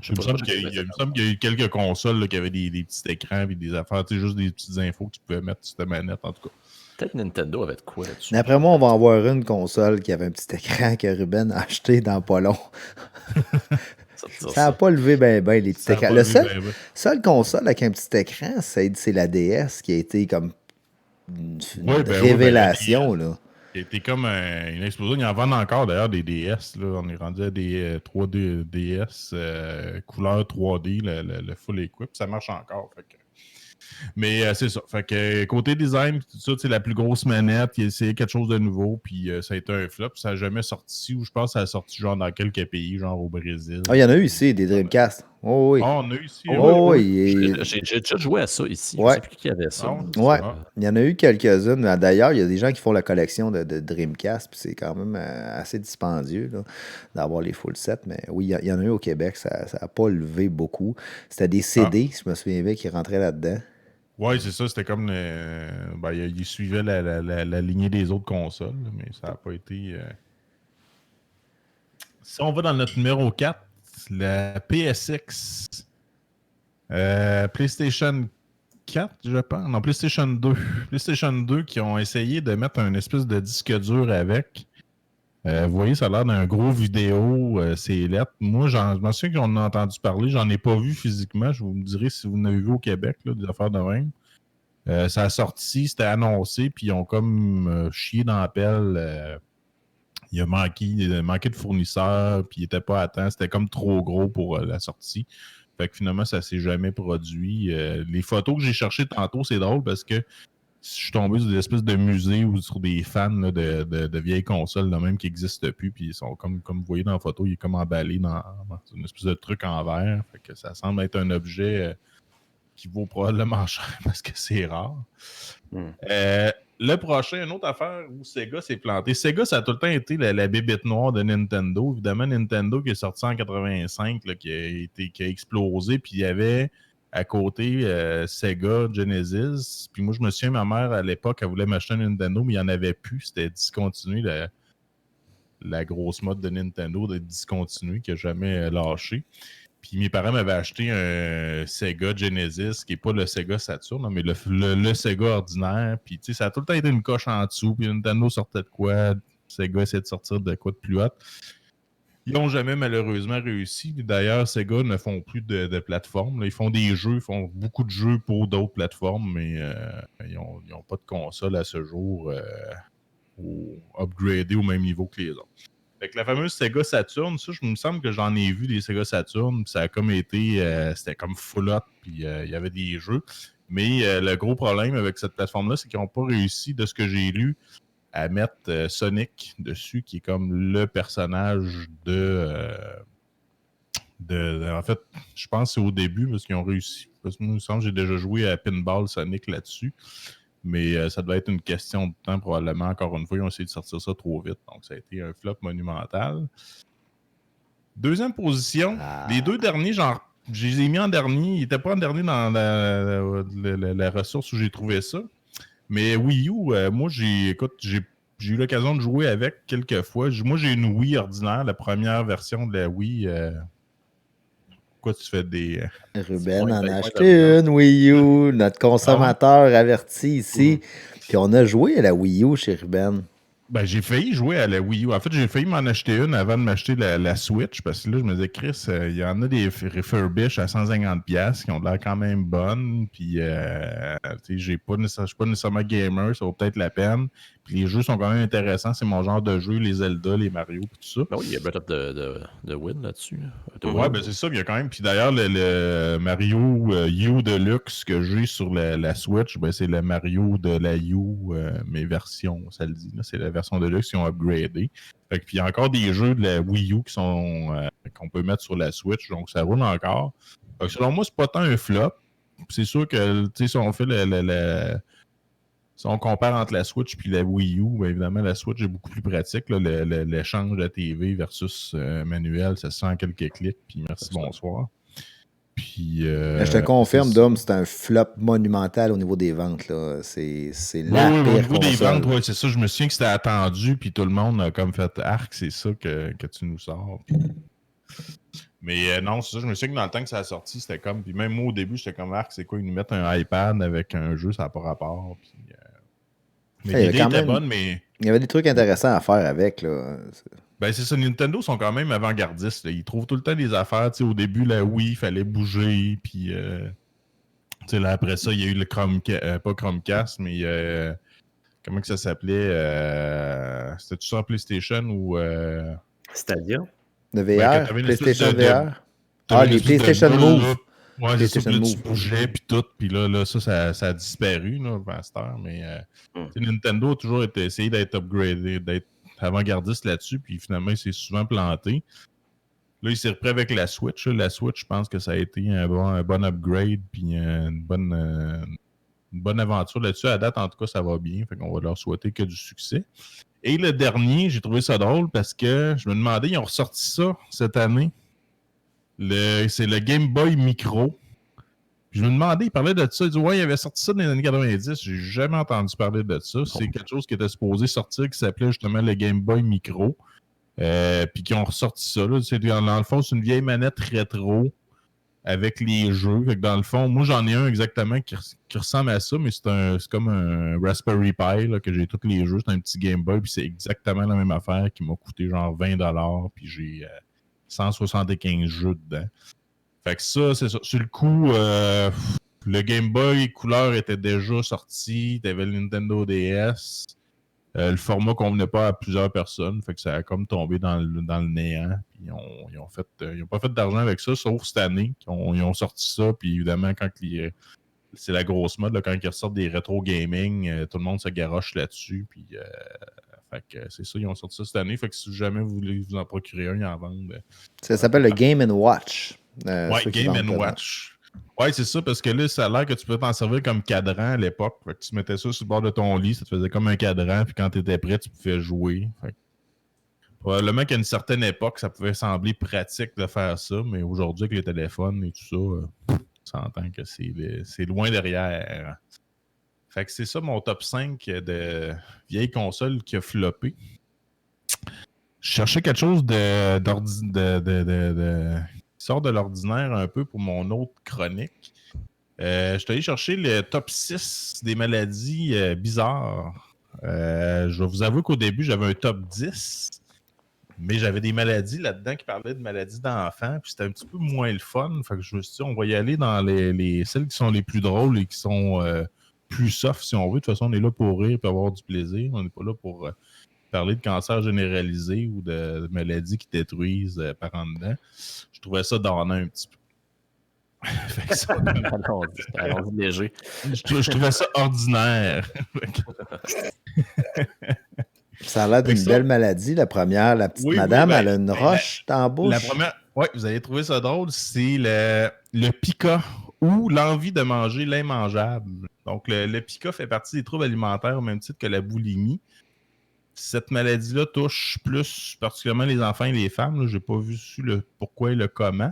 Il me semble qu'il y a eu quelques consoles là, qui avaient des petits écrans et des affaires, juste des petites infos que tu pouvais mettre sur ta manette, en tout cas. Peut-être Nintendo avait de quoi là-dessus. D'après moi, on va avoir une console qui avait un petit écran que Ruben a acheté dans pas long. Ça n'a pas levé ben les petits écrans. Le seul console avec un petit écran, c'est la DS qui a été comme une révélation. Là. Qui a été comme une explosion. Ils en vendent encore d'ailleurs des DS. Là. On est rendu à des 3D DS couleur 3D, le full equip. Ça marche encore. Fait que... Mais c'est ça. Fait que côté design, tout ça, c'est la plus grosse manette. Il a essayé quelque chose de nouveau, puis ça a été un flop. Ça n'a jamais sorti, ou je pense que ça a sorti genre dans quelques pays, genre au Brésil. Ah, il y en a eu ici, des Dreamcast. Oh oui. Oh, on a eu ici. Oh oui. J'ai déjà joué à ça ici. Ouais. Je sais plus qui avait ça. Ouais. Il y en a eu quelques-unes. D'ailleurs, il y a des gens qui font la collection de Dreamcast, puis c'est quand même assez dispendieux là, d'avoir les full sets. Mais oui, il y en a eu au Québec. Ça n'a pas levé beaucoup. C'était des CD, je me souviens bien, qui rentraient là-dedans. Oui, c'est ça. C'était comme... il suivait la lignée des autres consoles, mais ça n'a pas été... Si on va dans notre numéro 4, la PSX, PlayStation 4, je pense. Non, PlayStation 2. PlayStation 2 qui ont essayé de mettre un espèce de disque dur avec. Vous voyez, ça a l'air d'un gros vidéo, c'est lettres. Moi, je m'en souviens qu'on en a entendu parler. J'en ai pas vu physiquement. Je vous me dirai si vous en avez vu au Québec, là, des affaires de même. Ça a sorti, c'était annoncé, puis ils ont comme chié dans la pelle. Il a manqué de fournisseurs, puis il n'était pas à temps. C'était comme trop gros pour la sortie. Fait que finalement, ça ne s'est jamais produit. Les photos que j'ai cherchées tantôt, c'est drôle parce que je suis tombé sur des espèces de musées ou sur des fans là, de vieilles consoles là, même qui n'existent plus. Puis ils sont comme vous voyez dans la photo, il est comme emballé dans une espèce de truc en verre. Fait que ça semble être un objet qui vaut probablement cher parce que c'est rare. Le prochain, une autre affaire où Sega s'est planté. Sega, ça a tout le temps été la bébête noire de Nintendo. Évidemment, Nintendo qui est sorti en 85, là, qui a explosé. Puis il y avait à côté Sega Genesis. Puis moi, je me souviens, ma mère, à l'époque, elle voulait m'acheter un Nintendo, mais il n'y en avait plus. C'était discontinué, la grosse mode de Nintendo de discontinué qui n'a jamais lâché. Puis mes parents m'avaient acheté un Sega Genesis, qui n'est pas le Sega Saturn, mais le Sega ordinaire. Puis tu sais, ça a tout le temps été une coche en dessous. Puis Nintendo sortait de quoi? Sega essayait de sortir de quoi de plus hot. Ils n'ont jamais malheureusement réussi. D'ailleurs, Sega ne font plus de plateformes. Ils font des jeux, ils font beaucoup de jeux pour d'autres plateformes, mais ils n'ont pas de console à ce jour upgradée au même niveau que les autres. Fait que la fameuse Sega Saturn, ça, je me semble que j'en ai vu des Sega Saturn, puis ça a comme été, c'était comme full hot, puis il y avait des jeux. Mais le gros problème avec cette plateforme-là, c'est qu'ils n'ont pas réussi, de ce que j'ai lu, à mettre Sonic dessus, qui est comme le personnage en fait, je pense que c'est au début, parce qu'ils ont réussi. Parce que moi, il me semble que j'ai déjà joué à Pinball Sonic là-dessus. Mais ça devait être une question de temps, probablement. Encore une fois, ils ont essayé de sortir ça trop vite. Donc, ça a été un flop monumental. Deuxième position, les deux derniers, genre, je les ai mis en dernier. Ils n'étaient pas en dernier dans la ressource où j'ai trouvé ça. Mais Wii U, moi, j'ai eu l'occasion de jouer avec quelques fois. Moi, j'ai une Wii ordinaire, la première version de la Wii. Pourquoi tu fais des... Ruben en a acheté une Wii U, notre consommateur averti ici. Puis on a joué à la Wii U chez Ruben. Ben, j'ai failli jouer à la Wii U. En fait, j'ai failli m'en acheter une avant de m'acheter la Switch, parce que là, je me disais, Chris, il y en a des refurbished à 150$ qui ont l'air quand même bonnes. Puis, je suis pas nécessairement gamer, ça vaut peut-être la peine. Puis les jeux sont quand même intéressants. C'est mon genre de jeu, les Zelda, les Mario, puis tout ça. Ben oui, il y a Breath of the Wind là-dessus. Ouais, ben c'est ça. Il y a quand même. Puis d'ailleurs, le Mario U Deluxe que j'ai sur la Switch, ben c'est le Mario de la U, mes versions, ça le dit. Là, c'est la version Deluxe qui ont upgradé. Fait que, puis il y a encore des jeux de la Wii U qu'on peut mettre sur la Switch, donc ça roule encore. Fait que selon moi, c'est pas tant un flop. C'est sûr que si on fait Si on compare entre la Switch et la Wii U, bien évidemment, la Switch est beaucoup plus pratique. Là, l'échange de TV versus manuel, ça se fait en quelques clics. Puis merci, bonsoir. Puis, je te confirme, Dom, c'est un flop monumental au niveau des ventes. Là. C'est la pire au niveau console. des ventes, ouais, c'est ça. Je me souviens que c'était attendu, puis tout le monde a comme fait arc, c'est ça que tu nous sors. Puis... Mais non, c'est ça. Je me souviens que dans le temps que ça a sorti, c'était comme. Puis même moi, au début, j'étais comme arc, c'est quoi? Ils nous mettent un iPad avec un jeu, ça n'a pas rapport. Puis, mais l'idée était bonne, mais. Il y avait des trucs intéressants à faire avec. Là. Ben, c'est ça. Nintendo sont quand même avant-gardistes. Là. Ils trouvent tout le temps des affaires. T'sais, au début, la Wii, il fallait bouger. Puis, là, après ça, il y a eu le pas Chromecast, mais comment que ça s'appelait c'était-tu sur PlayStation ou. Stadia? Le VR? PlayStation VR? Les PlayStation Move. Ouais, PlayStation Move. Tu bougeais, puis tout. Puis là ça a disparu, là, à cette heure. Mais Nintendo a toujours essayé d'être upgradé, d'être avant-gardiste là-dessus, puis finalement, il s'est souvent planté. Là, il s'est repris avec la Switch. Là. La Switch, je pense que ça a été un bon upgrade, puis une bonne aventure là-dessus. À date, en tout cas, ça va bien. Fait qu'on va leur souhaiter que du succès. Et le dernier, j'ai trouvé ça drôle parce que je me demandais, ils ont ressorti ça cette année. C'est le Game Boy Micro. Puis je me demandais, ils parlaient de ça. Ils disaient, ouais, il avait sorti ça dans les années 90. J'ai jamais entendu parler de ça. C'est quelque chose qui était supposé sortir qui s'appelait justement le Game Boy Micro. Puis qui ont ressorti ça. Là. Dans le fond, c'est une vieille manette rétro avec les jeux. Fait que dans le fond, moi, j'en ai un exactement qui ressemble à ça, mais c'est comme un Raspberry Pi là, que j'ai tous les jeux. C'est un petit Game Boy, puis c'est exactement la même affaire qui m'a coûté genre 20$, puis j'ai 175 jeux dedans. Fait que ça, c'est ça. Sur le coup, le Game Boy couleur était déjà sorti. T'avais le Nintendo DS. Le format convenait pas à plusieurs personnes. Fait que ça a comme tombé dans le néant. Puis ils ont pas fait d'argent avec ça, sauf cette année. Ils ont sorti ça. Puis évidemment, quand c'est la grosse mode, là, quand ils ressortent des rétro gaming, tout le monde se garoche là-dessus. Puis fait que c'est ça, ils ont sorti ça cette année. Fait que si jamais vous voulez vous en procurer un, ils en vendent. Ça s'appelle le Game & Watch. Ouais, Game & Watch. Ouais, c'est ça, parce que là, ça a l'air que tu peux t'en servir comme cadran à l'époque. Fait que tu mettais ça sur le bord de ton lit, ça te faisait comme un cadran, puis quand tu étais prêt, tu pouvais jouer. Fait que, probablement qu'à une certaine époque, ça pouvait sembler pratique de faire ça, mais aujourd'hui, avec les téléphones et tout ça, on s'entend que c'est loin derrière. Fait que c'est ça mon top 5 de vieilles consoles qui a floppé. Je cherchais quelque chose qui sort de l'ordinaire un peu pour mon autre chronique. Je suis allé chercher le top 6 des maladies bizarres. Je vais vous avouer qu'au début, j'avais un top 10, mais j'avais des maladies là-dedans qui parlaient de maladies d'enfants, puis c'était un petit peu moins le fun. Fait que je me suis dit, on va y aller dans celles qui sont les plus drôles et qui sont plus soft, si on veut. De toute façon, on est là pour rire et avoir du plaisir. On n'est pas là pour parler de cancer généralisé ou de maladies qui détruisent par en dedans. Je trouvais ça donnant un petit peu. Fait que ça, allons-y léger. Je trouvais ça ordinaire. Ça a l'air d'une belle maladie, la première. La petite madame, elle a une roche dans la bouche. La première, oui, vous allez trouver ça drôle, c'est le pica ou l'envie de manger l'immangeable. Donc, le pica fait partie des troubles alimentaires au même titre que la boulimie. Cette maladie-là touche plus particulièrement les enfants et les femmes. Je n'ai pas vu le pourquoi et le comment.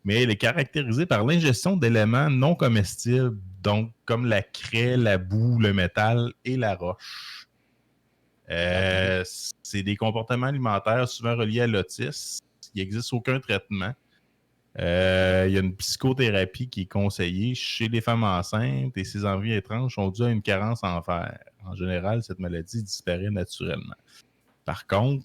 Mais elle est caractérisée par l'ingestion d'éléments non comestibles, donc comme la craie, la boue, le métal et la roche. C'est des comportements alimentaires souvent reliés à l'autisme. Il n'existe aucun traitement. Il y a une psychothérapie qui est conseillée chez les femmes enceintes et ces envies étranges sont dues à une carence en fer. En général, cette maladie disparaît naturellement. Par contre,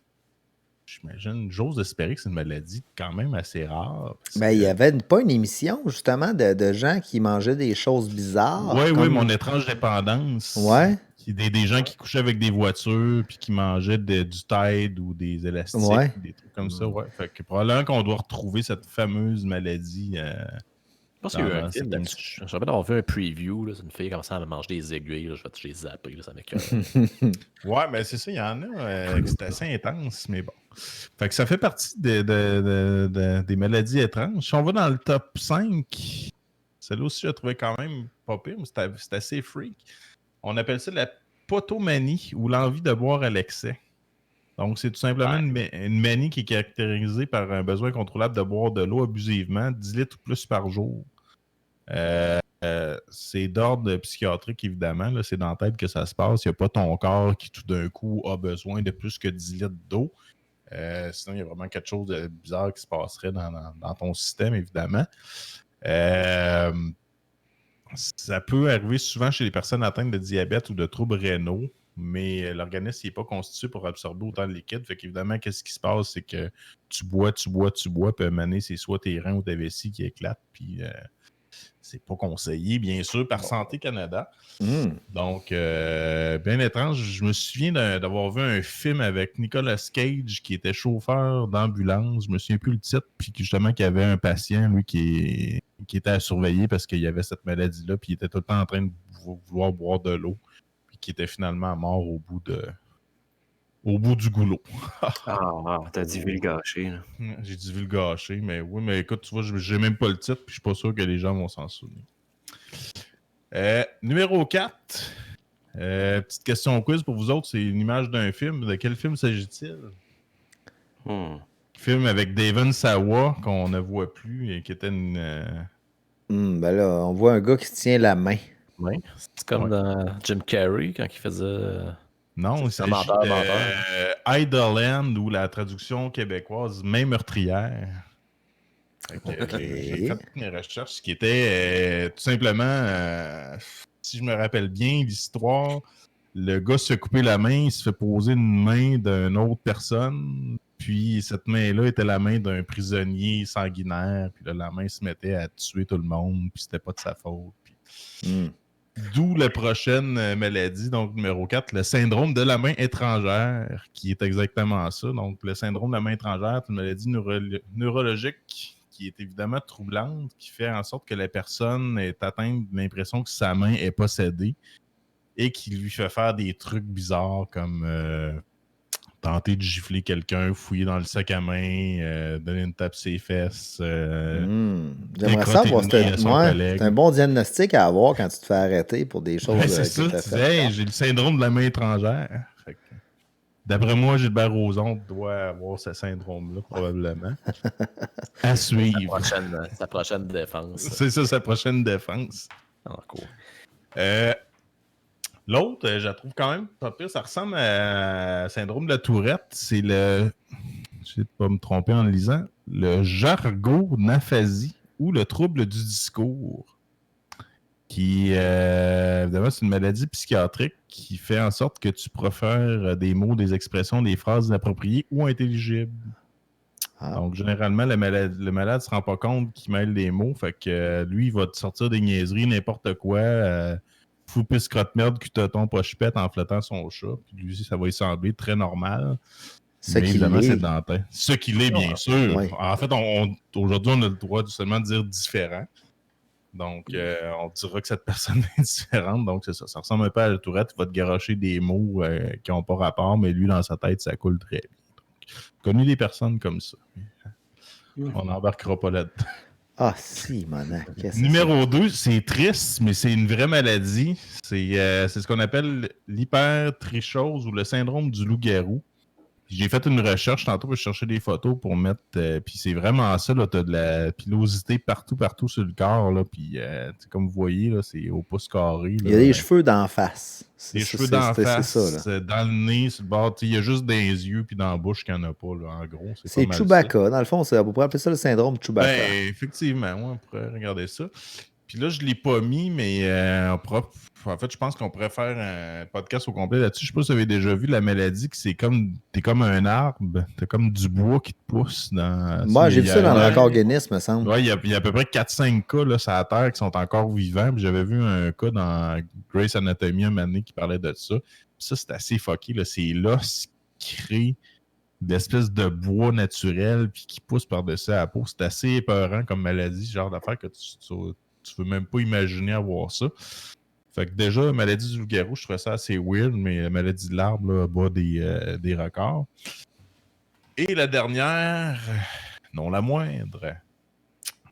j'ose espérer que c'est une maladie quand même assez rare. Il n'y avait pas une émission, justement, de gens qui mangeaient des choses bizarres. Oui, mon étrange dépendance. Ouais. Des gens qui couchaient avec des voitures puis qui mangeaient du Tide ou des élastiques, des trucs comme ça. Ouais. Fait que probablement qu'on doit retrouver cette fameuse maladie. Je pense qu'il y a eu un film là-dessus. Je me rappelle d'avoir vu un preview. Là, c'est une fille qui commençait à manger des aiguilles. Là, je vais les zapper. Là, ça m'écoeure. Ouais, mais c'est ça. Il y en a c'est assez intense, mais bon. Fait que ça fait partie des maladies étranges. Si on va dans le top 5, celle-là aussi, je la trouvais quand même pas pire, mais c'est assez freak. On appelle ça la potomanie ou l'envie de boire à l'excès. Donc, c'est tout simplement une manie qui est caractérisée par un besoin contrôlable de boire de l'eau abusivement, 10 litres ou plus par jour. C'est d'ordre psychiatrique, évidemment. Là, c'est dans la tête que ça se passe. Il n'y a pas ton corps qui, tout d'un coup, a besoin de plus que 10 litres d'eau. Sinon, il y a vraiment quelque chose de bizarre qui se passerait dans ton système, évidemment. Ça peut arriver souvent chez les personnes atteintes de diabète ou de troubles rénaux, mais l'organisme n'est pas constitué pour absorber autant de liquide. Fait qu'évidemment, qu'est-ce qui se passe, c'est que tu bois, puis à un moment donné, c'est soit tes reins ou ta vessie qui éclatent, puis c'est pas conseillé, bien sûr, par Santé Canada. Donc, bien étrange. Je me souviens d'avoir vu un film avec Nicolas Cage qui était chauffeur d'ambulance. Je me souviens plus le titre, puis justement qu'il y avait un patient, lui, qui était à surveiller parce qu'il y avait cette maladie-là, puis il était tout le temps en train de vouloir boire de l'eau, puis qui était finalement mort au bout du goulot. T'as dit vu le gâcher. Là. J'ai dit vu le gâcher, mais oui, mais écoute, tu vois, j'ai même pas le titre, puis je suis pas sûr que les gens vont s'en souvenir. Numéro 4. Petite question quiz pour vous autres, c'est une image d'un film. De quel film s'agit-il? Film avec Devon Sawa qu'on ne voit plus et qui était une... Ben là, on voit un gars qui se tient la main. Oui, c'est comme dans Jim Carrey quand il faisait... Non, il s'agit de Idleland ou la traduction québécoise Main meurtrière. J'ai fait toutes mes recherches, ce qui était tout simplement, si je me rappelle bien l'histoire, le gars se fait couper la main, il se fait poser une main d'une autre personne, puis cette main-là était la main d'un prisonnier sanguinaire, puis là, la main se mettait à tuer tout le monde, puis c'était pas de sa faute. D'où la prochaine maladie, donc numéro 4, le syndrome de la main étrangère, qui est exactement ça. Donc, le syndrome de la main étrangère, c'est une maladie neurologique qui est évidemment troublante, qui fait en sorte que la personne est atteinte de l'impression que sa main est possédée et qui lui fait faire des trucs bizarres comme tenter de gifler quelqu'un, fouiller dans le sac à main, donner une tape ses fesses. J'aimerais savoir, c'est un bon diagnostic à avoir quand tu te fais arrêter pour des choses. C'est ça, tu disais, j'ai le syndrome de la main étrangère. Fait que, d'après moi, Gilbert Rozon doit avoir ce syndrome-là, probablement. À suivre. Sa prochaine défense. C'est ça, sa prochaine défense. Cool. L'autre, je la trouve quand même pas pire. Ça ressemble à syndrome de la Tourette. C'est le... Je ne vais pas me tromper en le lisant. Le jargonaphasie ou le trouble du discours. Qui, évidemment, c'est une maladie psychiatrique qui fait en sorte que tu profères des mots, des expressions, des phrases inappropriées ou intelligibles. Donc, généralement, le malade ne se rend pas compte qu'il mêle des mots. Fait que lui, il va te sortir des niaiseries, n'importe quoi. Fou pisse crotte merde, cul-toton, poche-pète en flottant son chat. Puis lui, ça va lui sembler très normal. Mais évidemment, c'est dentin. Ce qu'il est, bien sûr. Ouais. En fait, aujourd'hui, on a le droit seulement de dire différent. Donc, on dira que cette personne est différente. Donc, c'est ça. Ça ressemble un peu à la Tourette. Il va te garocher des mots qui n'ont pas rapport, mais lui, dans sa tête, ça coule très bien. Donc, connu des personnes comme ça. On n'embarquera pas là-dedans. Ah, si, manan. Numéro 2, c'est triste, mais c'est une vraie maladie. C'est ce qu'on appelle l'hypertrichose ou le syndrome du loup-garou. J'ai fait une recherche tantôt pour chercher des photos pour mettre... puis c'est vraiment ça, là, t'as de la pilosité partout sur le corps, là, puis comme vous voyez, là, c'est au pouce carré. Là, il y a des cheveux d'en face. Des cheveux d'en face, ça, dans le nez, sur le bord, il y a juste des yeux puis dans la bouche qu'il n'y en a pas, là, en gros. C'est pas Chewbacca, dans le fond, on pourrait appeler ça le syndrome de Chewbacca. Ben, effectivement, on pourrait regarder ça. Puis là, je ne l'ai pas mis, mais en fait, je pense qu'on pourrait faire un podcast au complet là-dessus. Je ne sais pas si vous avez déjà vu la maladie, que c'est comme, t'es comme un arbre, t'as comme du bois qui te pousse dans... Moi, j'ai vu ça dans le record Guinness, me semble. Oui, il y a à peu près 4-5 cas là, sur la Terre qui sont encore vivants. Puis j'avais vu un cas dans Grey's Anatomy un moment donné qui parlait de ça. Puis ça, c'est assez fucké. Là. C'est l'os qui crée d'espèces de bois naturel puis qui pousse par-dessus la peau. C'est assez épeurant comme maladie, genre d'affaire que tu veux même pas imaginer avoir ça. Fait que déjà, la maladie du loup-garou, je trouvais ça assez weird, mais la maladie de l'arbre là, bat des records. Et la dernière, non la moindre,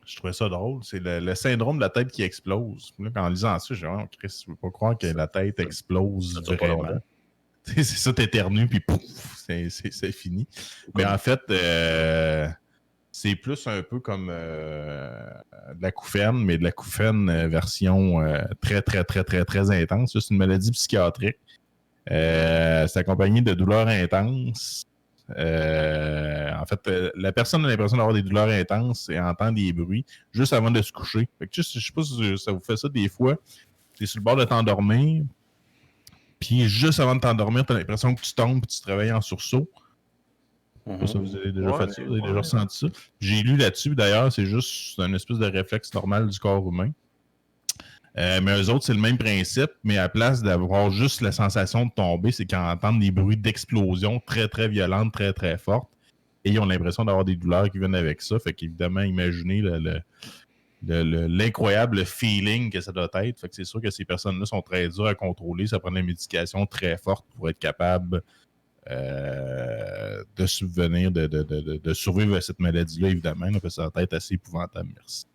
je trouvais ça drôle. C'est le syndrome de la tête qui explose. Là, en lisant ça, je me dis, Chris, je ne veux pas croire que la tête explose vraiment. C'est ça, t'éternues, puis pouf, c'est fini. Mais en fait, c'est plus un peu comme de l'acouphène, mais de l'acouphène version très, très, très, très, très intense. C'est une maladie psychiatrique. C'est accompagné de douleurs intenses. En fait, la personne a l'impression d'avoir des douleurs intenses et entend des bruits juste avant de se coucher. Fait que, je sais pas si ça vous fait ça des fois. Tu es sur le bord de t'endormir, puis juste avant de t'endormir, tu as l'impression que tu tombes et tu te réveilles en sursaut. Ça, vous avez déjà fait ça, vous avez déjà ressenti ça. J'ai lu là-dessus, d'ailleurs, c'est juste une espèce de réflexe normal du corps humain. Mais eux autres, c'est le même principe, mais à la place d'avoir juste la sensation de tomber, c'est qu'ils entendent des bruits d'explosion très, très violentes, très, très fortes, et ils ont l'impression d'avoir des douleurs qui viennent avec ça. Fait qu'évidemment, imaginez l'incroyable feeling que ça doit être. Fait que c'est sûr que ces personnes-là sont très dures à contrôler. Ça prend des médications très fortes pour être capable de subvenir, de survivre à cette maladie-là, évidemment. Là, parce que ça doit être assez épouvantable, merci.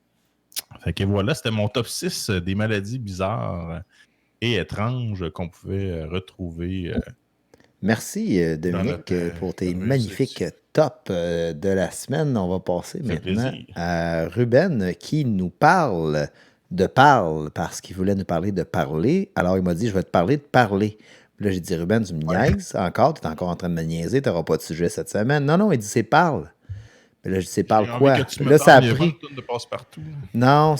Fait que voilà, c'était mon top 6 des maladies bizarres et étranges qu'on pouvait retrouver. Merci, Dominique, pour tes magnifiques tops de la semaine. On va passer maintenant à Ruben qui nous parle de parle parce qu'il voulait nous parler de parler. Alors, il m'a dit, je vais te parler de parler. Puis là, j'ai dit, Ruben, tu me niaises encore? Tu es encore en train de me niaiser? Tu n'auras pas de sujet cette semaine? Non, il dit, c'est parle. Mais là, je sais parle quoi? Là, ça a pris. Non,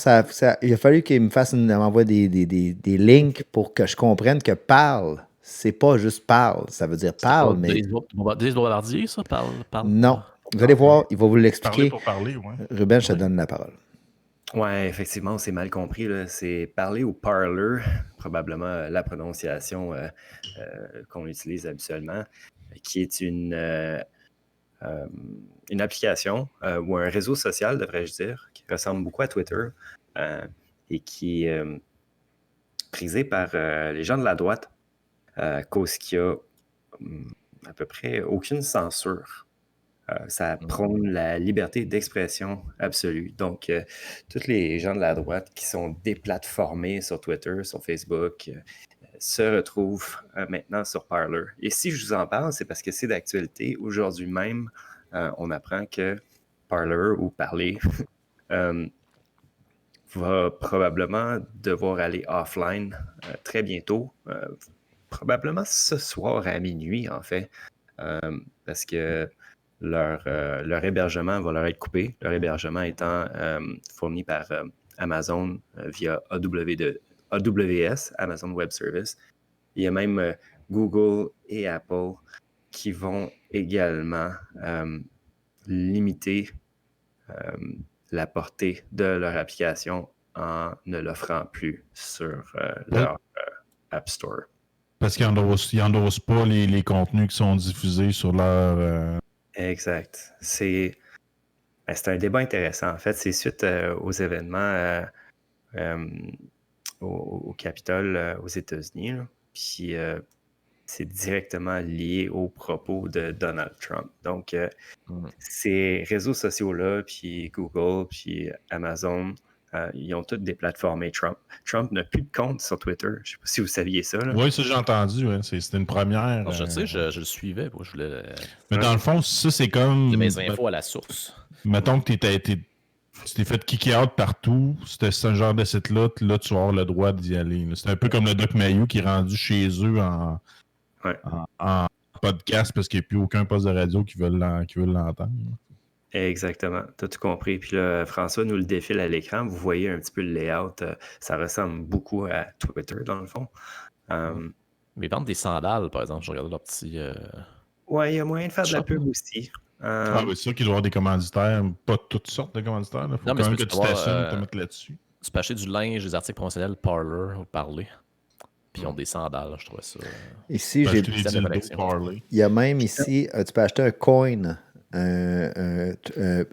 il a fallu qu'il m'envoie des links pour que je comprenne que parle, c'est pas juste parle. Ça veut dire parle, mais. Des bombardiers, ça? Parle. Non. Vous allez voir, il va vous l'expliquer. Parler, ouais. Ruben, je te donne la parole. Oui, effectivement, c'est mal compris. Là. C'est parler ou parler, probablement la prononciation qu'on utilise habituellement, qui est une application ou un réseau social, devrais-je dire, qui ressemble beaucoup à Twitter et qui est prisé par les gens de la droite à cause qu'il y a à peu près aucune censure. Ça prône la liberté d'expression absolue. Donc, tous les gens de la droite qui sont déplatformés sur Twitter, sur Facebook, se retrouvent maintenant sur Parler. Et si je vous en parle, c'est parce que c'est d'actualité. Aujourd'hui même, on apprend que Parler ou Parler va probablement devoir aller offline très bientôt, probablement ce soir à minuit, en fait, parce que leur hébergement va leur être coupé. Leur hébergement étant fourni par Amazon via AWS, Amazon Web Service. Il y a même Google et Apple qui vont également limiter la portée de leur application en ne l'offrant plus sur leur App Store. Parce qu'ils n'endossent pas les contenus qui sont diffusés sur leur... Exact. C'est un débat intéressant. En fait, c'est suite aux événements au Capitole aux États-Unis. Là. Puis c'est directement lié aux propos de Donald Trump. Donc, ces réseaux sociaux-là, puis Google, puis Amazon, ils ont tous déplatformé Trump. Trump n'a plus de compte sur Twitter. Je ne sais pas si vous saviez ça. Là. Oui, ça j'ai entendu. Ouais. C'était une première. Je sais, je le suivais. Mais dans le fond, ça c'est comme... De mes infos à la source. Mettons que tu t'es fait kicker out partout. C'était ce genre de site-là. Là, tu vas avoir le droit d'y aller. C'est un peu comme le Doc Mayou qui est rendu chez eux en podcast parce qu'il n'y a plus aucun poste de radio qui veut l'entendre. Exactement, tu as tout compris. Puis là, François nous le défile à l'écran. Vous voyez un petit peu le layout. Ça ressemble beaucoup à Twitter, dans le fond. Mais ils vendent des sandales, par exemple. Je regardais leur petit... Oui, il y a moyen de faire de la pub aussi. C'est sûr qu'il doit y avoir des commanditaires. Pas toutes sortes de commanditaires. Il faut quand même que tu t'assumes de te mettre là-dessus. Tu peux acheter du linge, des articles promotionnels, parler. Puis ils ont des sandales, je trouvais ça. Ici, j'ai il y a même ici, tu peux acheter un coin.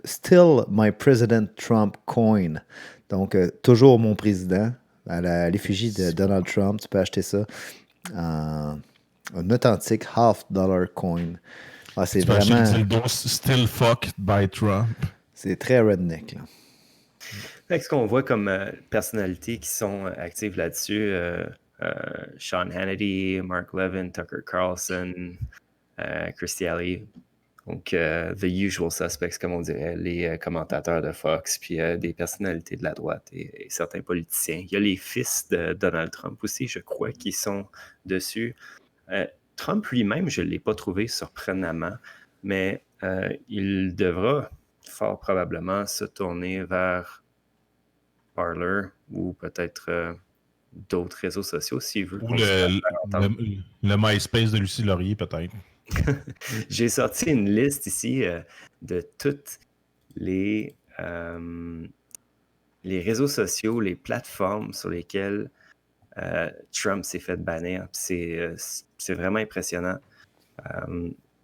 Still my President Trump coin. Donc, toujours mon président, à l'effigie de Donald Trump. Tu peux acheter ça. Un authentique $half coin. C'est tu peux vraiment. acheter still fucked by Trump. C'est très redneck, là. Fait que ce qu'on voit comme personnalités qui sont actives là-dessus, Sean Hannity, Mark Levin, Tucker Carlson, Kirstie Alley. Donc, the usual suspects, comme on dirait, les commentateurs de Fox, puis des personnalités de la droite et certains politiciens. Il y a les fils de Donald Trump aussi, je crois, qui sont dessus. Trump lui-même, je ne l'ai pas trouvé surprenamment, mais il devra fort probablement se tourner vers Parler ou peut-être d'autres réseaux sociaux s'il veut. Ou le MySpace de Lucie Laurier, peut-être. J'ai sorti une liste ici de toutes les réseaux sociaux, les plateformes sur lesquelles Trump s'est fait bannir. C'est vraiment impressionnant.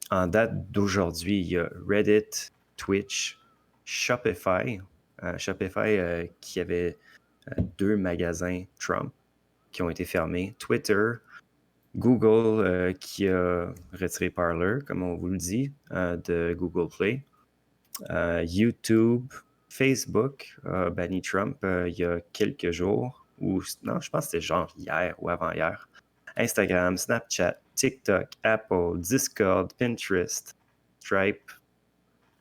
En date d'aujourd'hui, il y a Reddit, Twitch, Shopify. Shopify qui avait 2 magasins Trump qui ont été fermés. Twitter, Google qui a retiré Parler, comme on vous le dit, de Google Play. YouTube, Facebook a banni Trump il y a quelques jours. Non, je pense que c'était genre hier ou avant-hier. Instagram, Snapchat, TikTok, Apple, Discord, Pinterest, Stripe,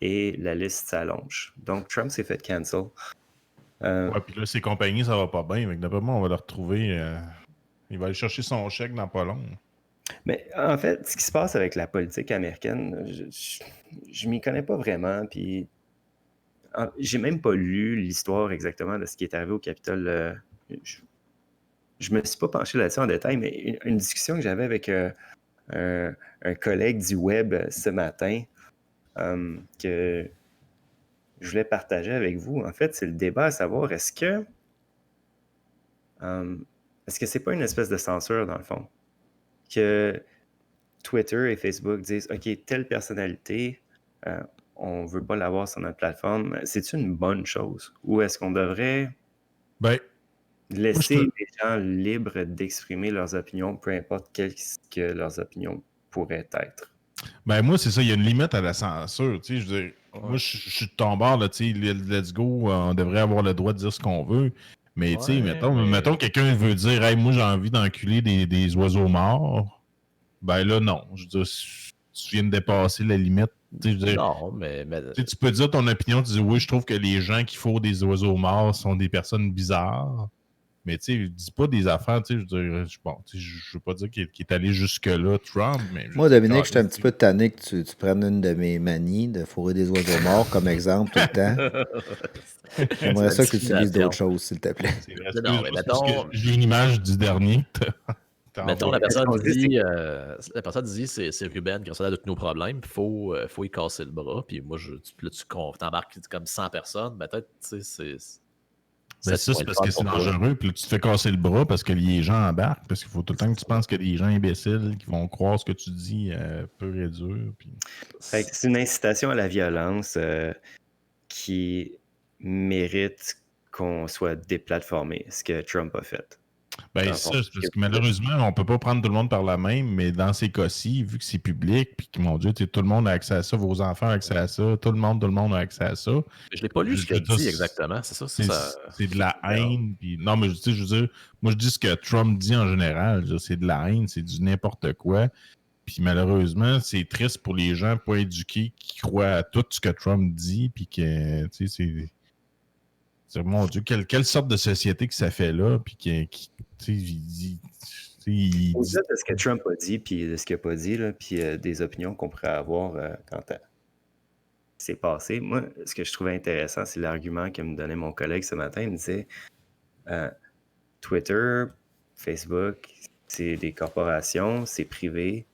et la liste s'allonge. Donc, Trump s'est fait cancel. Ouais, puis là, ces compagnies, ça va pas bien. D'après moi, on va le retrouver. Il va aller chercher son chèque dans pas long. Mais en fait, ce qui se passe avec la politique américaine, je m'y connais pas vraiment. Puis, j'ai même pas lu l'histoire exactement de ce qui est arrivé au Capitole. Je me suis pas penché là-dessus en détail, mais une discussion que j'avais avec un collègue du web ce matin que je voulais partager avec vous. En fait, c'est le débat à savoir est-ce que c'est pas une espèce de censure dans le fond que Twitter et Facebook disent OK, telle personnalité, on veut pas l'avoir sur notre plateforme. C'est-tu une bonne chose ou est-ce qu'on devrait laisser les gens libres d'exprimer leurs opinions, peu importe qu'est-ce que leurs opinions pourraient être? Ben moi, c'est ça, il y a une limite à la censure. Tu sais, je veux dire, moi, je suis de ton bord, là, tu sais, let's go, on devrait avoir le droit de dire ce qu'on veut. Mais tu sais, mettons quelqu'un veut dire, hey, moi, j'ai envie d'enculer des oiseaux morts. Ben là, non. Je veux dire, tu viens de dépasser la limite. Tu sais, je veux dire, non, mais... Tu peux dire ton opinion, tu dis, oui, je trouve que les gens qui font des oiseaux morts sont des personnes bizarres. Mais tu sais, dis pas des affaires, tu sais, je veux dire, bon, je veux pas dire qu'il est allé jusque-là, Trump, mais... Moi, Dominique, je suis un petit peu tanné que tu prennes une de mes manies de fourrer des oiseaux morts comme exemple tout le temps. J'aimerais ça que tu utilises d'autres choses, s'il te plaît. Non, mais mettons... J'ai une image du dernier. Mettons, la personne dit c'est Ruben qui a de tous nos problèmes, il faut y casser le bras, puis moi, tu t'embarques comme 100 personnes, peut-être, tu sais, c'est ça, c'est parce que c'est dangereux, puis là, tu te fais casser le bras parce que les gens embarquent, parce qu'il faut tout le temps que tu penses que des gens imbéciles qui vont croire ce que tu dis pur et dur. Puis... C'est une incitation à la violence qui mérite qu'on soit déplatformé, ce que Trump a fait. Ben ça, c'est parce que malheureusement, on peut pas prendre tout le monde par la main, mais dans ces cas-ci, vu que c'est public, puis que, mon Dieu, tout le monde a accès à ça, vos enfants ont accès à ça, tout le monde a accès à ça. Je l'ai pas lu ce qu'il dit exactement, c'est ça? C'est de la haine, puis... Non, mais je veux dire, moi je dis ce que Trump dit en général, c'est de la haine, c'est du n'importe quoi, puis malheureusement, c'est triste pour les gens pas éduqués qui croient à tout ce que Trump dit, puis que, tu sais, c'est... Mon Dieu, quelle sorte de société que ça fait là, puis il dit... Au-delà de ce que Trump a dit, puis de ce qu'il n'a pas dit, là, puis des opinions qu'on pourrait avoir quant à ce qui s'est passé, moi, ce que je trouvais intéressant, c'est l'argument que me donnait mon collègue ce matin. Il me disait Twitter, Facebook, c'est des corporations, c'est privé.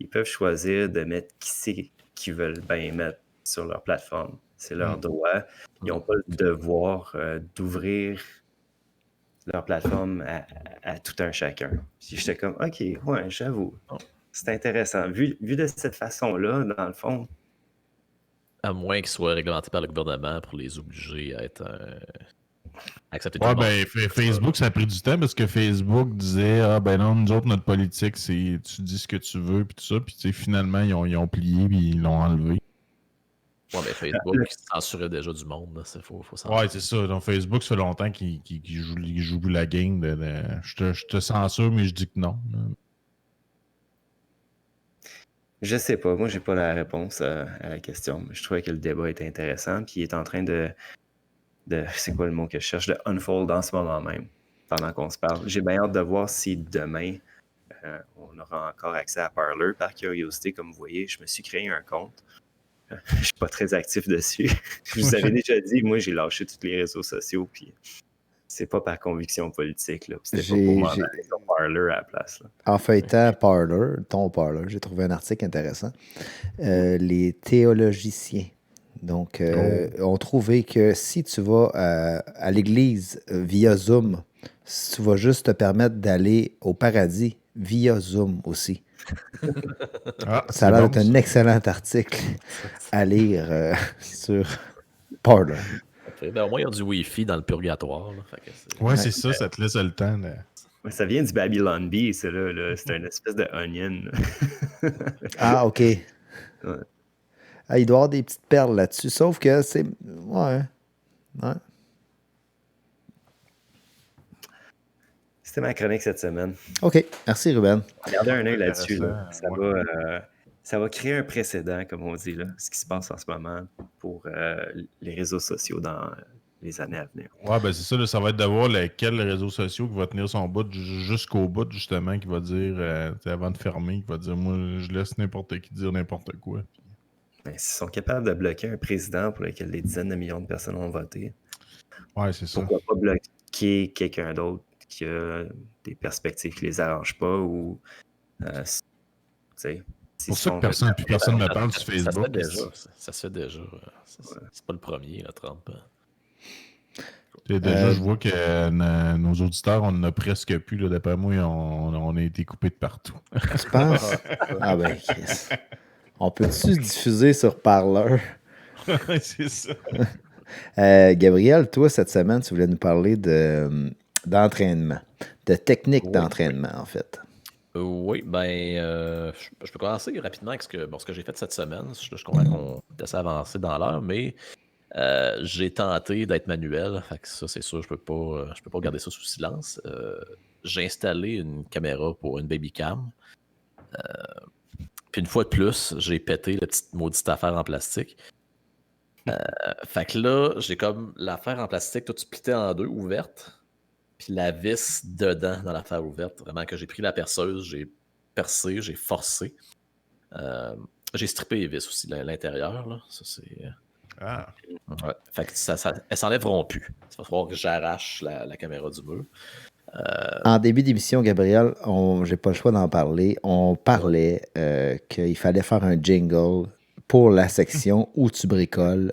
Ils peuvent choisir de mettre qui c'est qu'ils veulent bien mettre sur leur plateforme. C'est leur droit. Ils n'ont pas le devoir d'ouvrir leur plateforme à tout un chacun. Puis j'étais comme, OK, ouais, j'avoue. C'est intéressant. Vu de cette façon-là, dans le fond... À moins qu'ils soient réglementés par le gouvernement pour les obliger à être... accepter tout le monde. Facebook, ça a pris du temps parce que Facebook disait, ah ben non, nous autres, notre politique, c'est tu dis ce que tu veux, puis tout ça. Puis finalement, ils ont plié, puis ils l'ont enlevé. Ouais, mais Facebook censurait déjà du monde. Faut censurer. Ouais, c'est ça. Donc, Facebook, ça fait longtemps qu'il joue la game. Je te censure, mais je dis que non. Je sais pas, moi j'ai pas la réponse à la question. Je trouvais que le débat était intéressant, puis il est en train de c'est quoi le mot que je cherche, de unfold en ce moment même, pendant qu'on se parle. J'ai bien hâte de voir si demain on aura encore accès à Parler. Par curiosité, comme vous voyez, je me suis créé un compte. Je suis pas très actif dessus. Je vous avais déjà dit, moi j'ai lâché tous les réseaux sociaux, puis c'est pas par conviction politique, là. C'était pas pour m'en aller sur Parler à la place, là. En feuilletant Parler, ton Parler, j'ai trouvé un article intéressant. Les théologiciens donc, ont trouvé que si tu vas à l'église via Zoom, tu vas juste te permettre d'aller au paradis via Zoom aussi. Ça a l'air d'être un excellent article à lire sur Parler. Ben, au moins, il y a du Wi-Fi dans le purgatoire. Là. Ouais, c'est ça, ça te laisse le temps. Ça vient du Babylon Bee, c'est là. C'est une espèce de onion. Ah, OK. Ouais. Ah, il doit y avoir des petites perles là-dessus, sauf que c'est... Ouais. C'était ma chronique cette semaine. OK. Merci, Ruben. Regardez un œil là-dessus. Là. Ça va créer un précédent, comme on dit, là, ce qui se passe en ce moment pour les réseaux sociaux dans les années à venir. Ouais, ben c'est ça, là, ça va être de voir lequel réseau social qui va tenir son bout jusqu'au bout, justement, qui va dire, avant de fermer, qui va dire, moi, je laisse n'importe qui dire n'importe quoi. Ben, s'ils sont capables de bloquer un président pour lequel des dizaines de millions de personnes ont voté, ouais, c'est ça. Pourquoi pas bloquer quelqu'un d'autre qui a des perspectives qui les arrangent pas ou c'est pour ça que personne ne me parle sur Facebook. Ça se fait déjà. C'est pas le premier, là, Trump. Déjà, je vois que nos auditeurs, on en a presque plus. Là, d'après moi, on a été coupés de partout. Tu penses? Ah ben, Chris. On peut-tu diffuser sur Parler? C'est ça. Gabriel, toi, cette semaine, tu voulais nous parler d'entraînement, de technique d'entraînement, en fait. Oui, ben, je peux commencer rapidement avec ce que j'ai fait cette semaine. Je comprends qu'on est assez avancé dans l'heure, mais j'ai tenté d'être manuel. Fait que ça, c'est sûr, je peux pas garder ça sous silence. J'ai installé une caméra pour une baby cam. Puis une fois de plus, j'ai pété la petite maudite affaire en plastique. Fait que là, j'ai comme l'affaire en plastique toute splittée en deux, ouverte. Puis la vis dedans dans l'affaire ouverte. Vraiment que j'ai pris la perceuse, j'ai percé, j'ai forcé. J'ai strippé les vis aussi, l'intérieur. Là. Ça, c'est... Ouais. Fait que elles s'enlèveront plus. Il va falloir que j'arrache la caméra du mur. En début d'émission, Gabriel, j'ai pas le choix d'en parler. On parlait qu'il fallait faire un jingle pour la section où tu bricoles.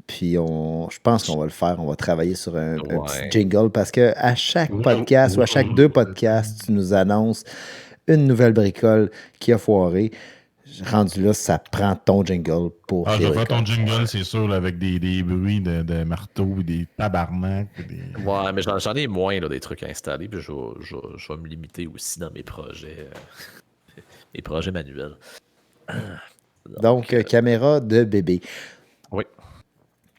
Puis je pense qu'on va le faire. On va travailler sur un petit jingle parce qu'à chaque podcast ou à chaque 2 podcasts, tu nous annonces une nouvelle bricole qui a foiré. Rendu là, ça prend ton jingle pour. Je vais faire ton jingle, c'est sûr, là, avec des bruits de marteau, des tabarnak. Ouais, mais j'en ai moins là, des trucs à installer. Puis je vais me limiter aussi dans mes projets manuels. Donc caméra de bébé. Oui.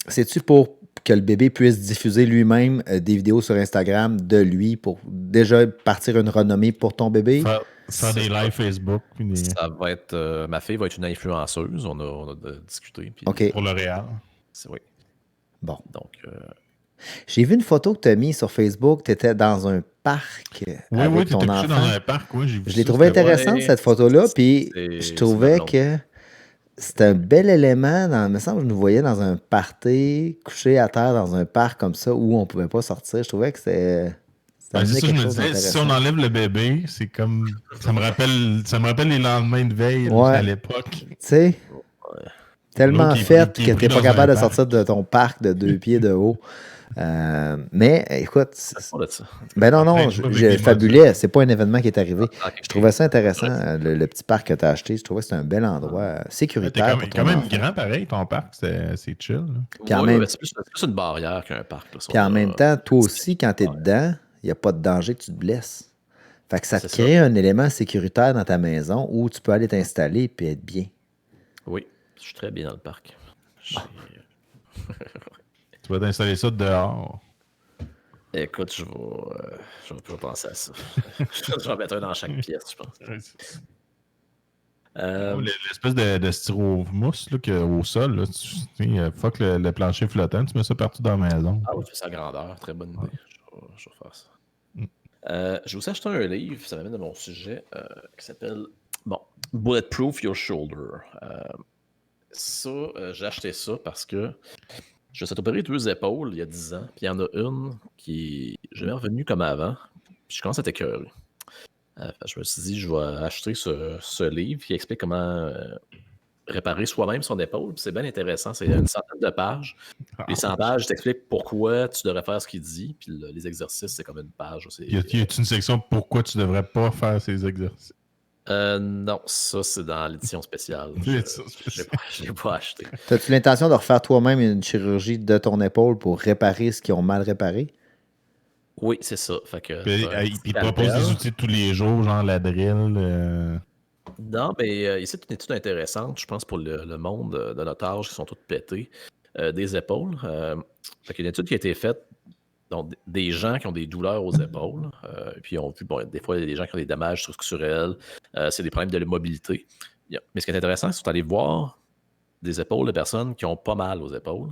C'est-tu pour que le bébé puisse diffuser lui-même des vidéos sur Instagram de lui pour déjà partir une renommée pour ton bébé? Faire des lives Facebook. Ça va être... ma fille va être une influenceuse. On a discuté. Puis, OK. Pour L'Oréal. Oui. Bon. Donc... J'ai vu une photo que tu as mise sur Facebook. Tu étais dans un parc avec ton enfant. Dans un parc, oui. Je l'ai trouvé intéressante, cette photo-là. Puis je trouvais que c'était un bel élément. Il me semble que je nous voyais dans un party, couché à terre dans un parc comme ça où on ne pouvait pas sortir. Je trouvais que c'était... c'est ça, je me disais, si on enlève le bébé, c'est comme... Ça me rappelle les lendemains de veille à l'époque. Tu sais, tellement fait que tu n'es pas capable de sortir de ton parc de 2 pieds de haut. Mais écoute, ben non, je fabulais, c'est pas un événement qui est arrivé. Je trouvais ça intéressant, le petit parc que tu as acheté. Je trouvais que c'était un bel endroit sécuritaire. C'est quand même grand pareil, ton parc, c'est chill. C'est plus une barrière qu'un parc. Puis en même temps, toi aussi, quand tu es dedans, il n'y a pas de danger que tu te blesses. Fait que ça te crée un élément sécuritaire dans ta maison où tu peux aller t'installer et être bien. Oui, je suis très bien dans le parc. J'ai- Tu vas t'installer ça dehors. Écoute, je vais penser à ça. Je vais mettre un dans chaque pièce, je pense. L'espèce de styromousse là, au sol, là, fuck le plancher flottant, tu mets ça partout dans la maison. Ah oui, tu fais ça à grandeur, très bonne idée. Ouais. Je vais faire ça. Mm. J'ai aussi acheté un livre, ça m'amène à mon sujet, qui s'appelle Bulletproof Your Shoulder. J'ai acheté ça parce que je me suis opéré 2 épaules il y a 10 ans, puis il y en a une qui est jamais revenue comme avant, puis je commence à être écœuré. Je me suis dit, je vais acheter ce livre qui explique comment réparer soi-même son épaule. Puis c'est bien intéressant, c'est une centaine de pages. Les 100 pages t'expliquent pourquoi tu devrais faire ce qu'il dit, puis les exercices, c'est comme une page. Y a-t-il une section pourquoi tu devrais pas faire ces exercices? Non, ça c'est dans l'édition spéciale. Je ne l'ai pas acheté. As-tu l'intention de refaire toi-même une chirurgie de ton épaule pour réparer ce qu'ils ont mal réparé? Oui, c'est ça. Fait que Puis il te propose des outils tous les jours, genre la drill. Non, mais ici, c'est une étude intéressante, je pense, pour le monde de notre âge qui sont tous pétés des épaules. Fait qu'il y a une étude qui a été faite, donc des gens qui ont des douleurs aux épaules, puis on vu, des fois, il y a des gens qui ont des dommages structurels, c'est des problèmes de mobilité. Mais ce qui est intéressant, c'est d'aller voir des épaules de personnes qui ont pas mal aux épaules,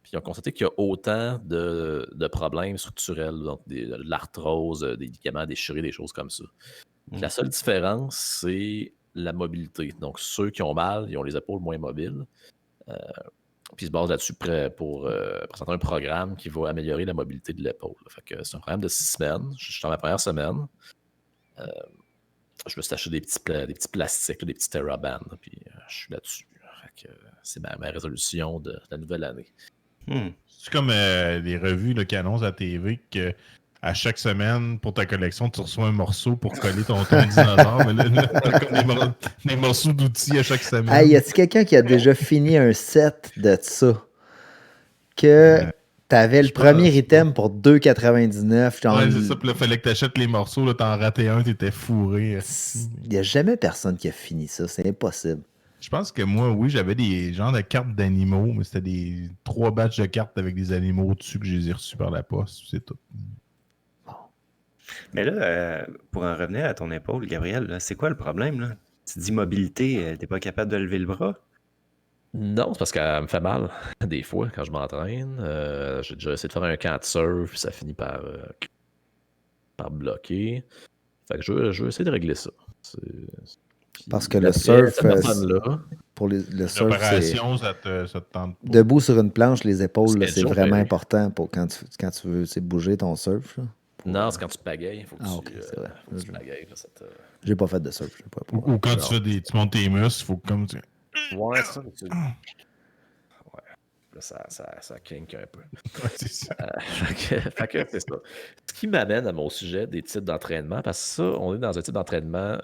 puis ils ont constaté qu'il y a autant de problèmes structurels, donc de l'arthrose, des ligaments déchirés, des choses comme ça. La seule différence, c'est la mobilité. Donc, ceux qui ont mal, ils ont les épaules moins mobiles. Puis ils se basent là-dessus pour présenter un programme qui va améliorer la mobilité de l'épaule. Fait que c'est un programme de 6 semaines. Je suis dans ma première semaine. Je me suis acheté des petits plastiques, là, des petits TerraBand. Puis je suis là-dessus. Fait que c'est ma résolution de la nouvelle année. C'est comme les revues là, qui annoncent à la TV que à chaque semaine, pour ta collection, tu reçois un morceau pour coller ton dinosaure. Mais là, t'as comme des morceaux d'outils à chaque semaine. Hey, y a-t-il quelqu'un qui a déjà fini un set de ça? Que t'avais le premier item pour 2,99$. Ouais, c'est ça. Puis là, il fallait que t'achètes les morceaux. Là, t'en ratais un, t'étais fourré. Il n'y a jamais personne qui a fini ça. C'est impossible. Je pense que moi, oui, j'avais des genres de cartes d'animaux, mais c'était des 3 batchs de cartes avec des animaux dessus que je les ai reçus par la poste. C'est tout. Mais là, pour en revenir à ton épaule, Gabriel, là, c'est quoi le problème, là? Tu dis mobilité, t'es pas capable de lever le bras? Non, c'est parce qu'elle me fait mal des fois quand je m'entraîne. J'ai déjà essayé de faire un camp de surf, puis ça finit par bloquer. Fait que je veux essayer de régler ça. Parce que le surf, pour le surf, l'opération, ça te tente pas. Debout sur une planche, les épaules, là, c'est dur, vraiment mais- important pour quand tu veux bouger ton surf. Là, Non, c'est quand tu pagayes. Il faut que ok, c'est vrai. faut que tu pagayes. Là, J'ai pas fait de surf. J'ai pas Ou quand tu montes tes muscles, il faut comme tu... Ouais, c'est ça. Ouais. Là, ça kink un peu. Ouais, c'est ça. Fait que c'est ça. Ce qui m'amène à mon sujet des types d'entraînement, parce que ça, on est dans un type d'entraînement,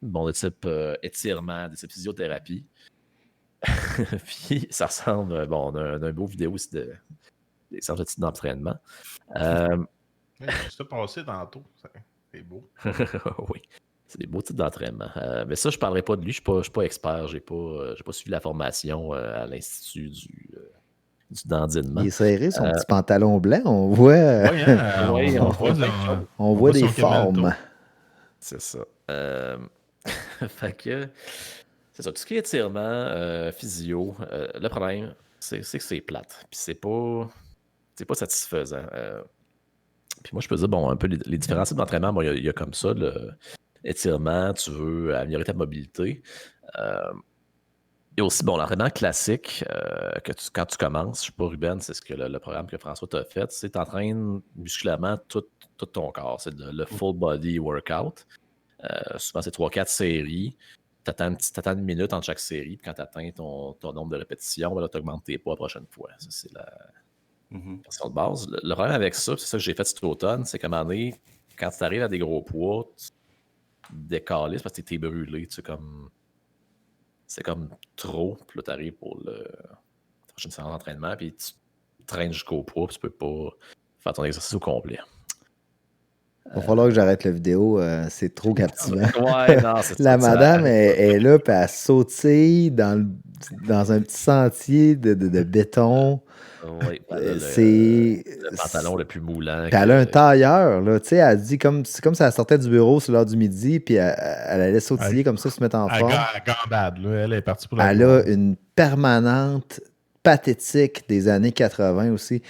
de type étirement, de type physiothérapie. Puis ça ressemble, on a un beau vidéo aussi des sortes de types d'entraînement. J'ai ça passé tantôt. C'est beau. Oui, c'est des beaux types d'entraînement. Mais ça, je ne parlerai pas de lui. Je ne suis pas expert. Je n'ai pas suivi la formation à l'Institut du dandinement. Il est serré, son petit pantalon blanc. On voit, Oui, on voit des son formes. camelto. C'est ça. Fait que, c'est ça. Tout ce qui est étirement, physio, le problème, c'est que c'est plate. Puis c'est pas satisfaisant. Puis moi, je peux dire, un peu les différents types d'entraînement, il y a comme ça, l'étirement, tu veux améliorer ta mobilité. Et aussi, l'entraînement classique, quand tu commences, je ne sais pas, Ruben, c'est ce que le programme que François t'a fait, c'est que tu entraînes musculairement tout ton corps. C'est le full body workout. Souvent, c'est 3-4 séries. Tu attends une minute entre chaque série, puis quand tu atteins ton nombre de répétitions, tu augmentes tes poids la prochaine fois. Ça, c'est la version de base. Le problème avec ça, c'est ça que j'ai fait cet automne, c'est qu'à un moment donné, quand tu arrives à des gros poids, tu décalisses parce que tu es brûlé. C'est comme trop. Puis là, tu arrives pour la prochaine séance d'entraînement, puis tu traînes jusqu'au poids, puis tu peux pas faire ton exercice au complet. Va falloir que j'arrête la vidéo, c'est trop captivant. Ouais, non, c'est La ça. madame est là, puis elle sautille dans un petit sentier de béton. Oui, elle a C'est. le pantalon le plus moulant. Puis elle a un tailleur, là. Tu sais, elle dit c'est comme si elle sortait du bureau sur l'heure du midi, puis elle allait sautiller comme ça, se mettre en forme. Elle gambade, là. Elle est partie pour la Elle a une permanente pathétique des années 80 aussi.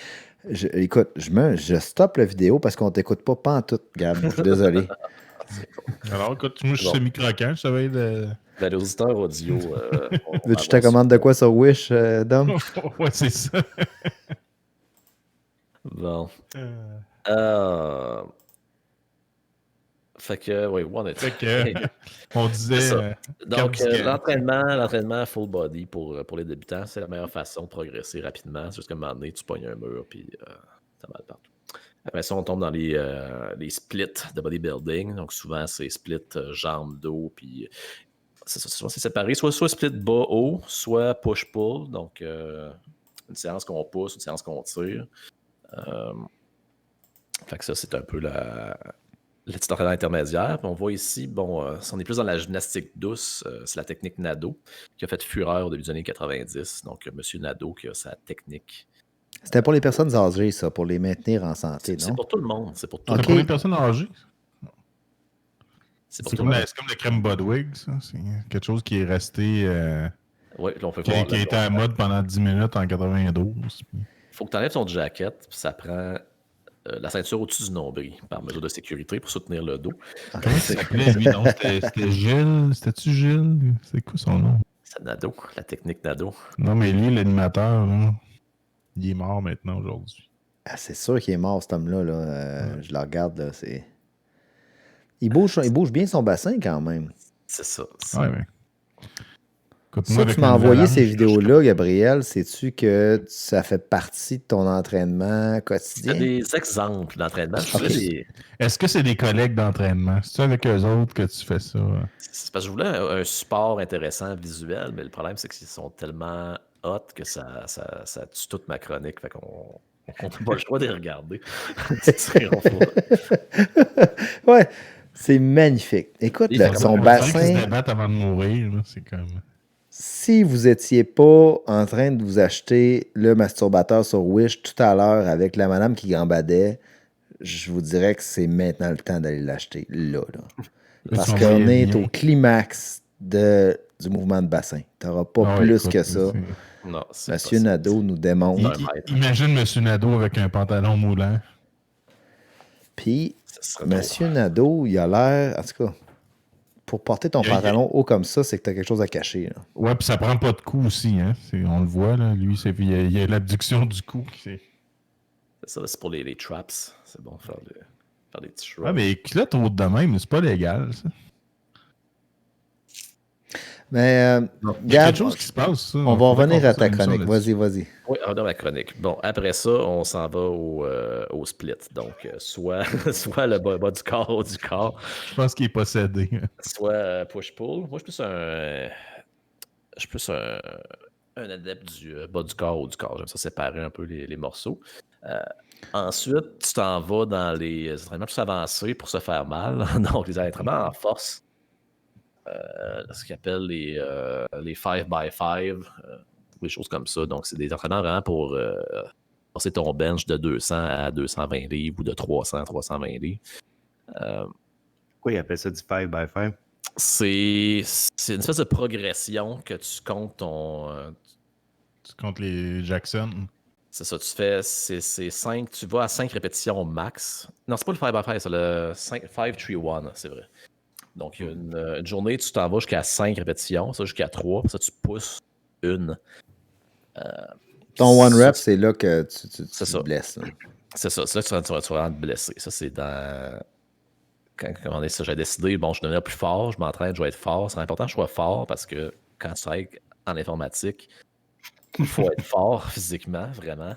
Écoute, je stoppe la vidéo parce qu'on t'écoute pas pantoute, Gab. Je suis désolé. Alors, écoute, moi, je suis semi-croquant. Je savais de. Ben, les auditeurs audio. Veux-tu que je te commande de quoi sur Wish, Dom? Ouais, c'est ça. Bon. Fait que, oui, on est. Fait que, on disait. C'est ça. Donc, cardigan. l'entraînement full body pour les débutants, c'est la meilleure façon de progresser rapidement. C'est juste qu'à un moment donné, tu pognes un mur, puis t'as mal partout. Après ça, on tombe dans les splits de bodybuilding. Donc, souvent, c'est split jambes, dos, puis souvent, c'est séparé. Soit split bas-haut, soit push-pull. Donc, une séance qu'on pousse, une séance qu'on tire. Fait que ça, c'est un peu le petit entraînement intermédiaire. Puis on voit ici, bon, si on est plus dans la gymnastique douce, c'est la technique Nadeau qui a fait fureur au début des années 90. Donc, M. Nadeau qui a sa technique. C'était pour les personnes âgées, ça, pour les maintenir en santé, non? C'est pour tout le monde. C'est pour tout C'est le pour les monde. personnes âgées. C'est comme la crème Budwig, ça. C'est quelque chose qui est resté. Oui, on peut qui voir. a été à la mode pendant 10 minutes en 92. Il faut que tu enlèves ton jacket, puis ça prend la ceinture au-dessus du nombril par mesure de sécurité pour soutenir le dos. Comment ça s'appelait, lui? Non, c'était Gilles. C'était-tu Gilles? C'est quoi son nom? C'est Nadeau, la technique Nadeau. Non, mais lui, l'animateur, là, il est mort maintenant aujourd'hui. Ah, c'est sûr qu'il est mort, cet homme-là. Là. Je le regarde, là, c'est... Il bouge bien son bassin, quand même. C'est ça. Ouais, ouais. Écoute, Ça, tu m'as envoyé ces vidéos-là, Gabriel. Sais-tu que ça fait partie de ton entraînement quotidien? C'est des exemples d'entraînement. Okay. Est-ce que c'est des collègues d'entraînement? C'est-tu avec eux autres que tu fais ça? C'est parce que je voulais un support intéressant visuel, mais le problème, c'est qu'ils sont tellement hot que ça tue toute ma chronique. Fait qu'on n'a pas le choix de les regarder. Ouais, c'est magnifique. Écoute, son bassin... Ils se débattent avant de mourir, là, c'est comme... Si vous n'étiez pas en train de vous acheter le masturbateur sur Wish tout à l'heure avec la madame qui gambadait, je vous dirais que c'est maintenant le temps d'aller l'acheter là. Parce qu'on est au climax du mouvement de bassin. Tu n'auras pas plus que ça. Non, Monsieur Nadeau nous démontre. Imagine Monsieur Nadeau avec un pantalon moulant. Puis, Monsieur Nadeau, il a l'air... En tout cas... Pour porter ton pantalon haut comme ça, c'est que tu as quelque chose à cacher. Là. Ouais, puis ça prend pas de cou aussi. Hein? On le voit, là. Lui, il y a l'abduction du cou. C'est ça, c'est pour les traps. C'est bon de faire des petits choix. Ah, mais culotte haute de même, c'est pas légal, ça. Mais, il y a quelque chose qui se passe, ça. On va revenir à ta chronique. Vas-y. Oui, on a ma chronique. Bon, après ça, on s'en va au split. Donc, soit le bas du corps, haut du corps. Je pense qu'il est possédé. Soit push-pull. Moi, je suis plus un adepte du bas du corps, haut du corps. J'aime ça séparer un peu les morceaux. Ensuite, tu t'en vas dans les entraînements plus avancés pour se faire mal. Donc, les entraînements en force. Ce qu'ils appellent les 5x5, des choses comme ça. Donc, c'est des entraînements vraiment pour passer ton bench de 200 à 220 livres ou de 300 à 320 livres. Pourquoi ils appellent ça du 5x5? C'est une espèce de progression que tu comptes tu comptes les Jackson. C'est ça, tu fais c'est 5, tu vas à 5 répétitions max. Non, c'est pas le 5x5, c'est le 5-3-1, c'est vrai. Donc, une journée, tu t'en vas jusqu'à 5 répétitions, ça jusqu'à 3, ça tu pousses une. Ton one rep, c'est là que tu te blesses. Là. C'est ça, c'est là que tu vas vraiment te blesser. Ça, c'est dans... Quand j'ai décidé, bon, je devenais plus fort, je m'entraîne, je vais être fort. C'est important que je sois fort parce que quand tu travailles en informatique, il faut être fort physiquement, vraiment.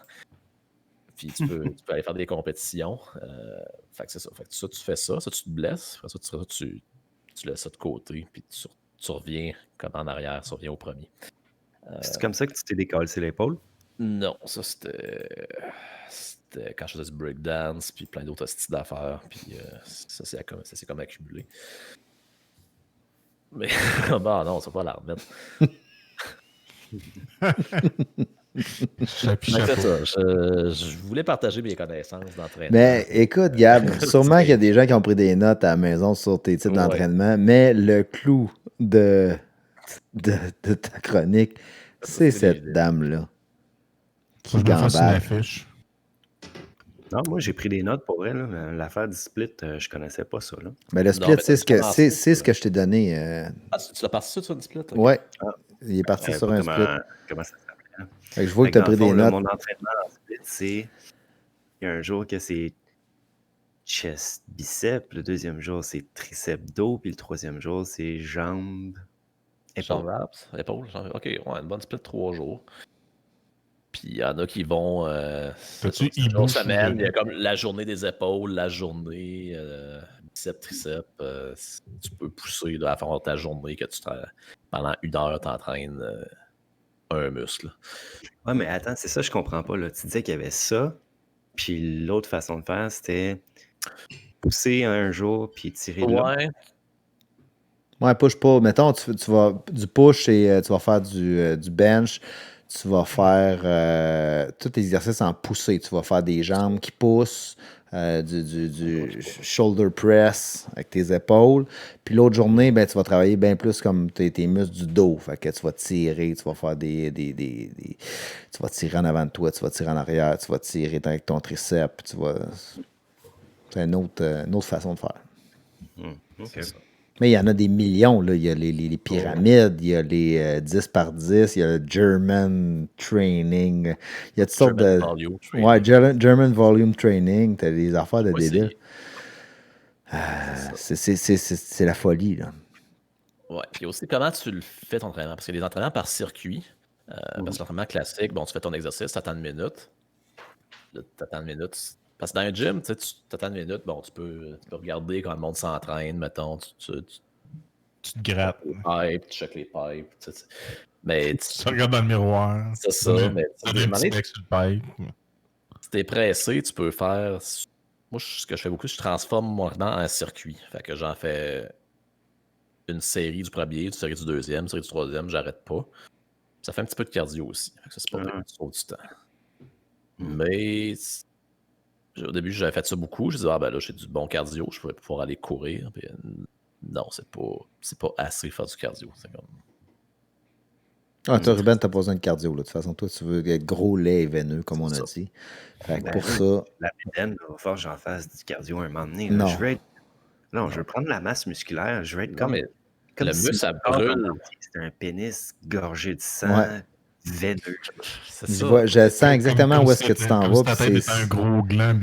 Puis tu peux aller faire des compétitions. Fait que c'est ça. Fait que ça, tu fais ça, tu te blesses. Après ça, tu laisses ça de côté, puis tu reviens comme en arrière, tu reviens au premier. C'est comme ça que tu t'es décalcé l'épaule? Non, ça c'était c'était quand je faisais du breakdance, puis plein d'autres styles d'affaires, puis ça s'est comme accumulé. Mais bah non, ça va pas la remettre. Chapeau. Mais c'est ça, je voulais partager mes connaissances d'entraînement. Mais écoute, Gab, sûrement qu'il y a des gens qui ont pris des notes à la maison sur tes types Ouais. d'entraînement, mais le clou de ta chronique, c'est c'est cette les- dame-là Faut qui que je me fasse une gambade. affiche. Non, moi, j'ai pris des notes pour vrai. Là. L'affaire du split, je connaissais pas ça. Là. Mais le Non, split, mais c'est t'as ce que, commencé, c'est ce ça. que je t'ai donné. Ah, tu l'as parti sur une split? Ok. Ouais, Ah. il est parti Je sur savais un pas split. comment ça s'appelait. Hein. Fait que je vois Fait que tu as dans le pris des fond, là, notes. mon entraînement en split, c'est. Il y a un jour que c'est chest biceps, le deuxième jour, c'est triceps dos, puis le troisième jour, c'est jambes, épaules. Jambes, abs, épaules. Ok, ouais, une bonne split 3 jours. Puis il y en a qui vont. T'as-tu c'est Ibu une semaine, il y a Shigeru? comme la journée des épaules, la journée biceps, triceps. Tu peux pousser là, à faire ta journée que pendant 1 heure, t'entraînes un muscle. Ouais, mais attends, c'est ça, je comprends pas. Là. Tu disais qu'il y avait ça, puis l'autre façon de faire, c'était pousser un jour, puis tirer de là. Ouais, Ouais, push-pull. Mettons, tu vas du push et tu vas faire du bench. Tu vas faire tous tes exercices en poussée. Tu vas faire des jambes qui poussent, du shoulder press avec tes épaules. Puis l'autre journée, ben, tu vas travailler bien plus comme tes muscles du dos. Fait que tu vas tirer, tu vas faire tu vas tirer en avant de toi, tu vas tirer en arrière, tu vas tirer avec ton triceps. C'est une autre façon de faire. OK. c'est ça. Mais il y en a des millions. Là. Il y a les pyramides, il y a les 10 par 10, il y a le German Training. Il y a toutes sortes de. German Volume Training. Ouais, German Volume Training. T'as des affaires de Ouais, débiles. c'est ça. C'est la folie. Là. Ouais. Puis aussi, comment tu le fais ton entraînement? Parce qu'il y a des entraînements par circuit. Parce que l'entraînement classique, bon, tu fais ton exercice, tu attends une minute. Là, tu attends une minute. Parce que dans un gym, tu attends une minute, bon, tu peux regarder quand le monde s'entraîne, mettons, tu Tu te grattes. les pipes, tu checkes les pipes. Mais Tu te regardes dans le miroir. c'est ça, mais Tu donnes un petit bec sur le pipe. si t'es pressé, tu peux faire. Moi, ce que je fais beaucoup, je transforme mon entraînement en circuit. Fait que j'en fais une série du premier, une série du deuxième, une série du troisième, j'arrête pas. Ça fait un petit peu de cardio aussi. Fait que ça, c'est pas pire, tu sauves du temps. Mais au début, j'avais fait ça beaucoup. Je disais, ah ben là, j'ai du bon cardio, je pourrais pouvoir aller courir. Puis, non, c'est pas assez faire du cardio. C'est comme. Ah, toi, Ruben, t'as pas besoin de cardio. Là. De toute façon, toi, tu veux être gros, laid et veineux, comme on a C'est dit. Fait que Ben pour oui. ça. La bédaine, il va falloir que j'en fasse du cardio un moment donné. Là. Non. Je veux être. Non, je veux prendre la masse musculaire. Je veux être Non, comme. mais Comme le si muscle, ça mon corps en brûle. entier, c'était un pénis gorgé de sang, Ouais. veineux. C'est Je, ça. vois, je sens exactement où est-ce que tu t'en Comme vas. si ta puis tête c'est- était un gros gland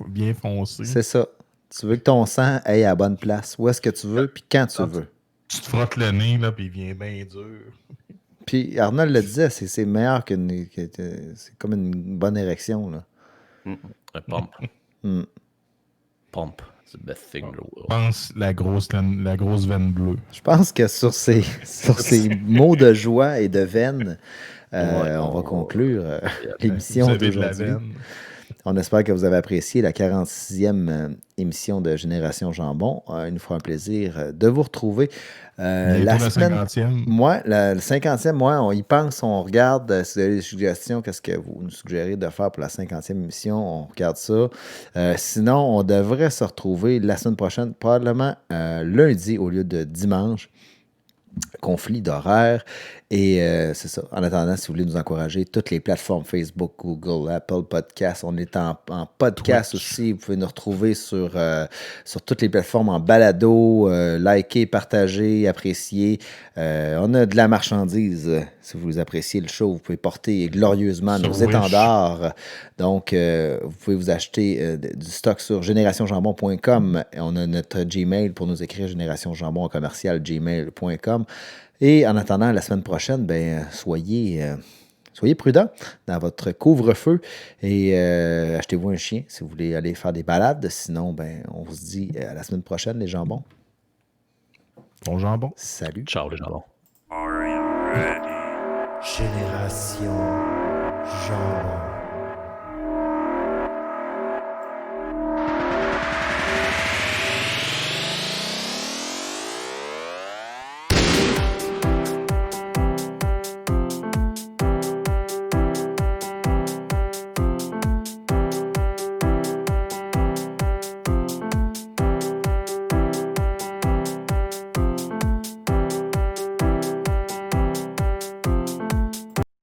bien foncé. C'est ça. Tu veux que ton sang aille à la bonne place. Où est-ce que tu veux, puis quand tu veux. Tu te frottes le nez, là, puis il vient bien dur. Puis Arnold le disait, c'est meilleur c'est comme une bonne érection. Là. Un pump. Hmm. Pump. C'est the best thing in the world. Pense la grosse veine bleue. Je pense que sur ces mots de joie et de veine, Ouais, on va conclure Vous l'émission avez de la d'aujourd'hui. veine. On espère que vous avez apprécié la 46e émission de Génération Jambon. Il nous fera un plaisir de vous retrouver Bientôt la la semaine. 50e. Moi, le 50e, moi, on y pense, on regarde. Si vous avez des suggestions, qu'est-ce que vous nous suggérez de faire pour la 50e émission? On regarde ça. Sinon, on devrait se retrouver la semaine prochaine, probablement lundi au lieu de dimanche. Conflit d'horaire. Et c'est ça. En attendant, si vous voulez nous encourager, toutes les plateformes Facebook, Google, Apple Podcasts, on est en podcast Twitch. aussi. Vous pouvez nous retrouver sur toutes les plateformes en balado. Likez, partagez, appréciez. On a de la marchandise. Si vous appréciez le show, vous pouvez porter glorieusement Sur nos Wish. étendards. Donc, vous pouvez vous acheter du stock sur générationjambon.com. On a notre Gmail pour nous écrire générationjambon@gmail.com. Et en attendant, la semaine prochaine, soyez prudents dans votre couvre-feu et achetez-vous un chien si vous voulez aller faire des balades. Sinon, on vous dit à la semaine prochaine, les jambons. Bon jambon. Salut. Ciao, les gens. Génération Jambon.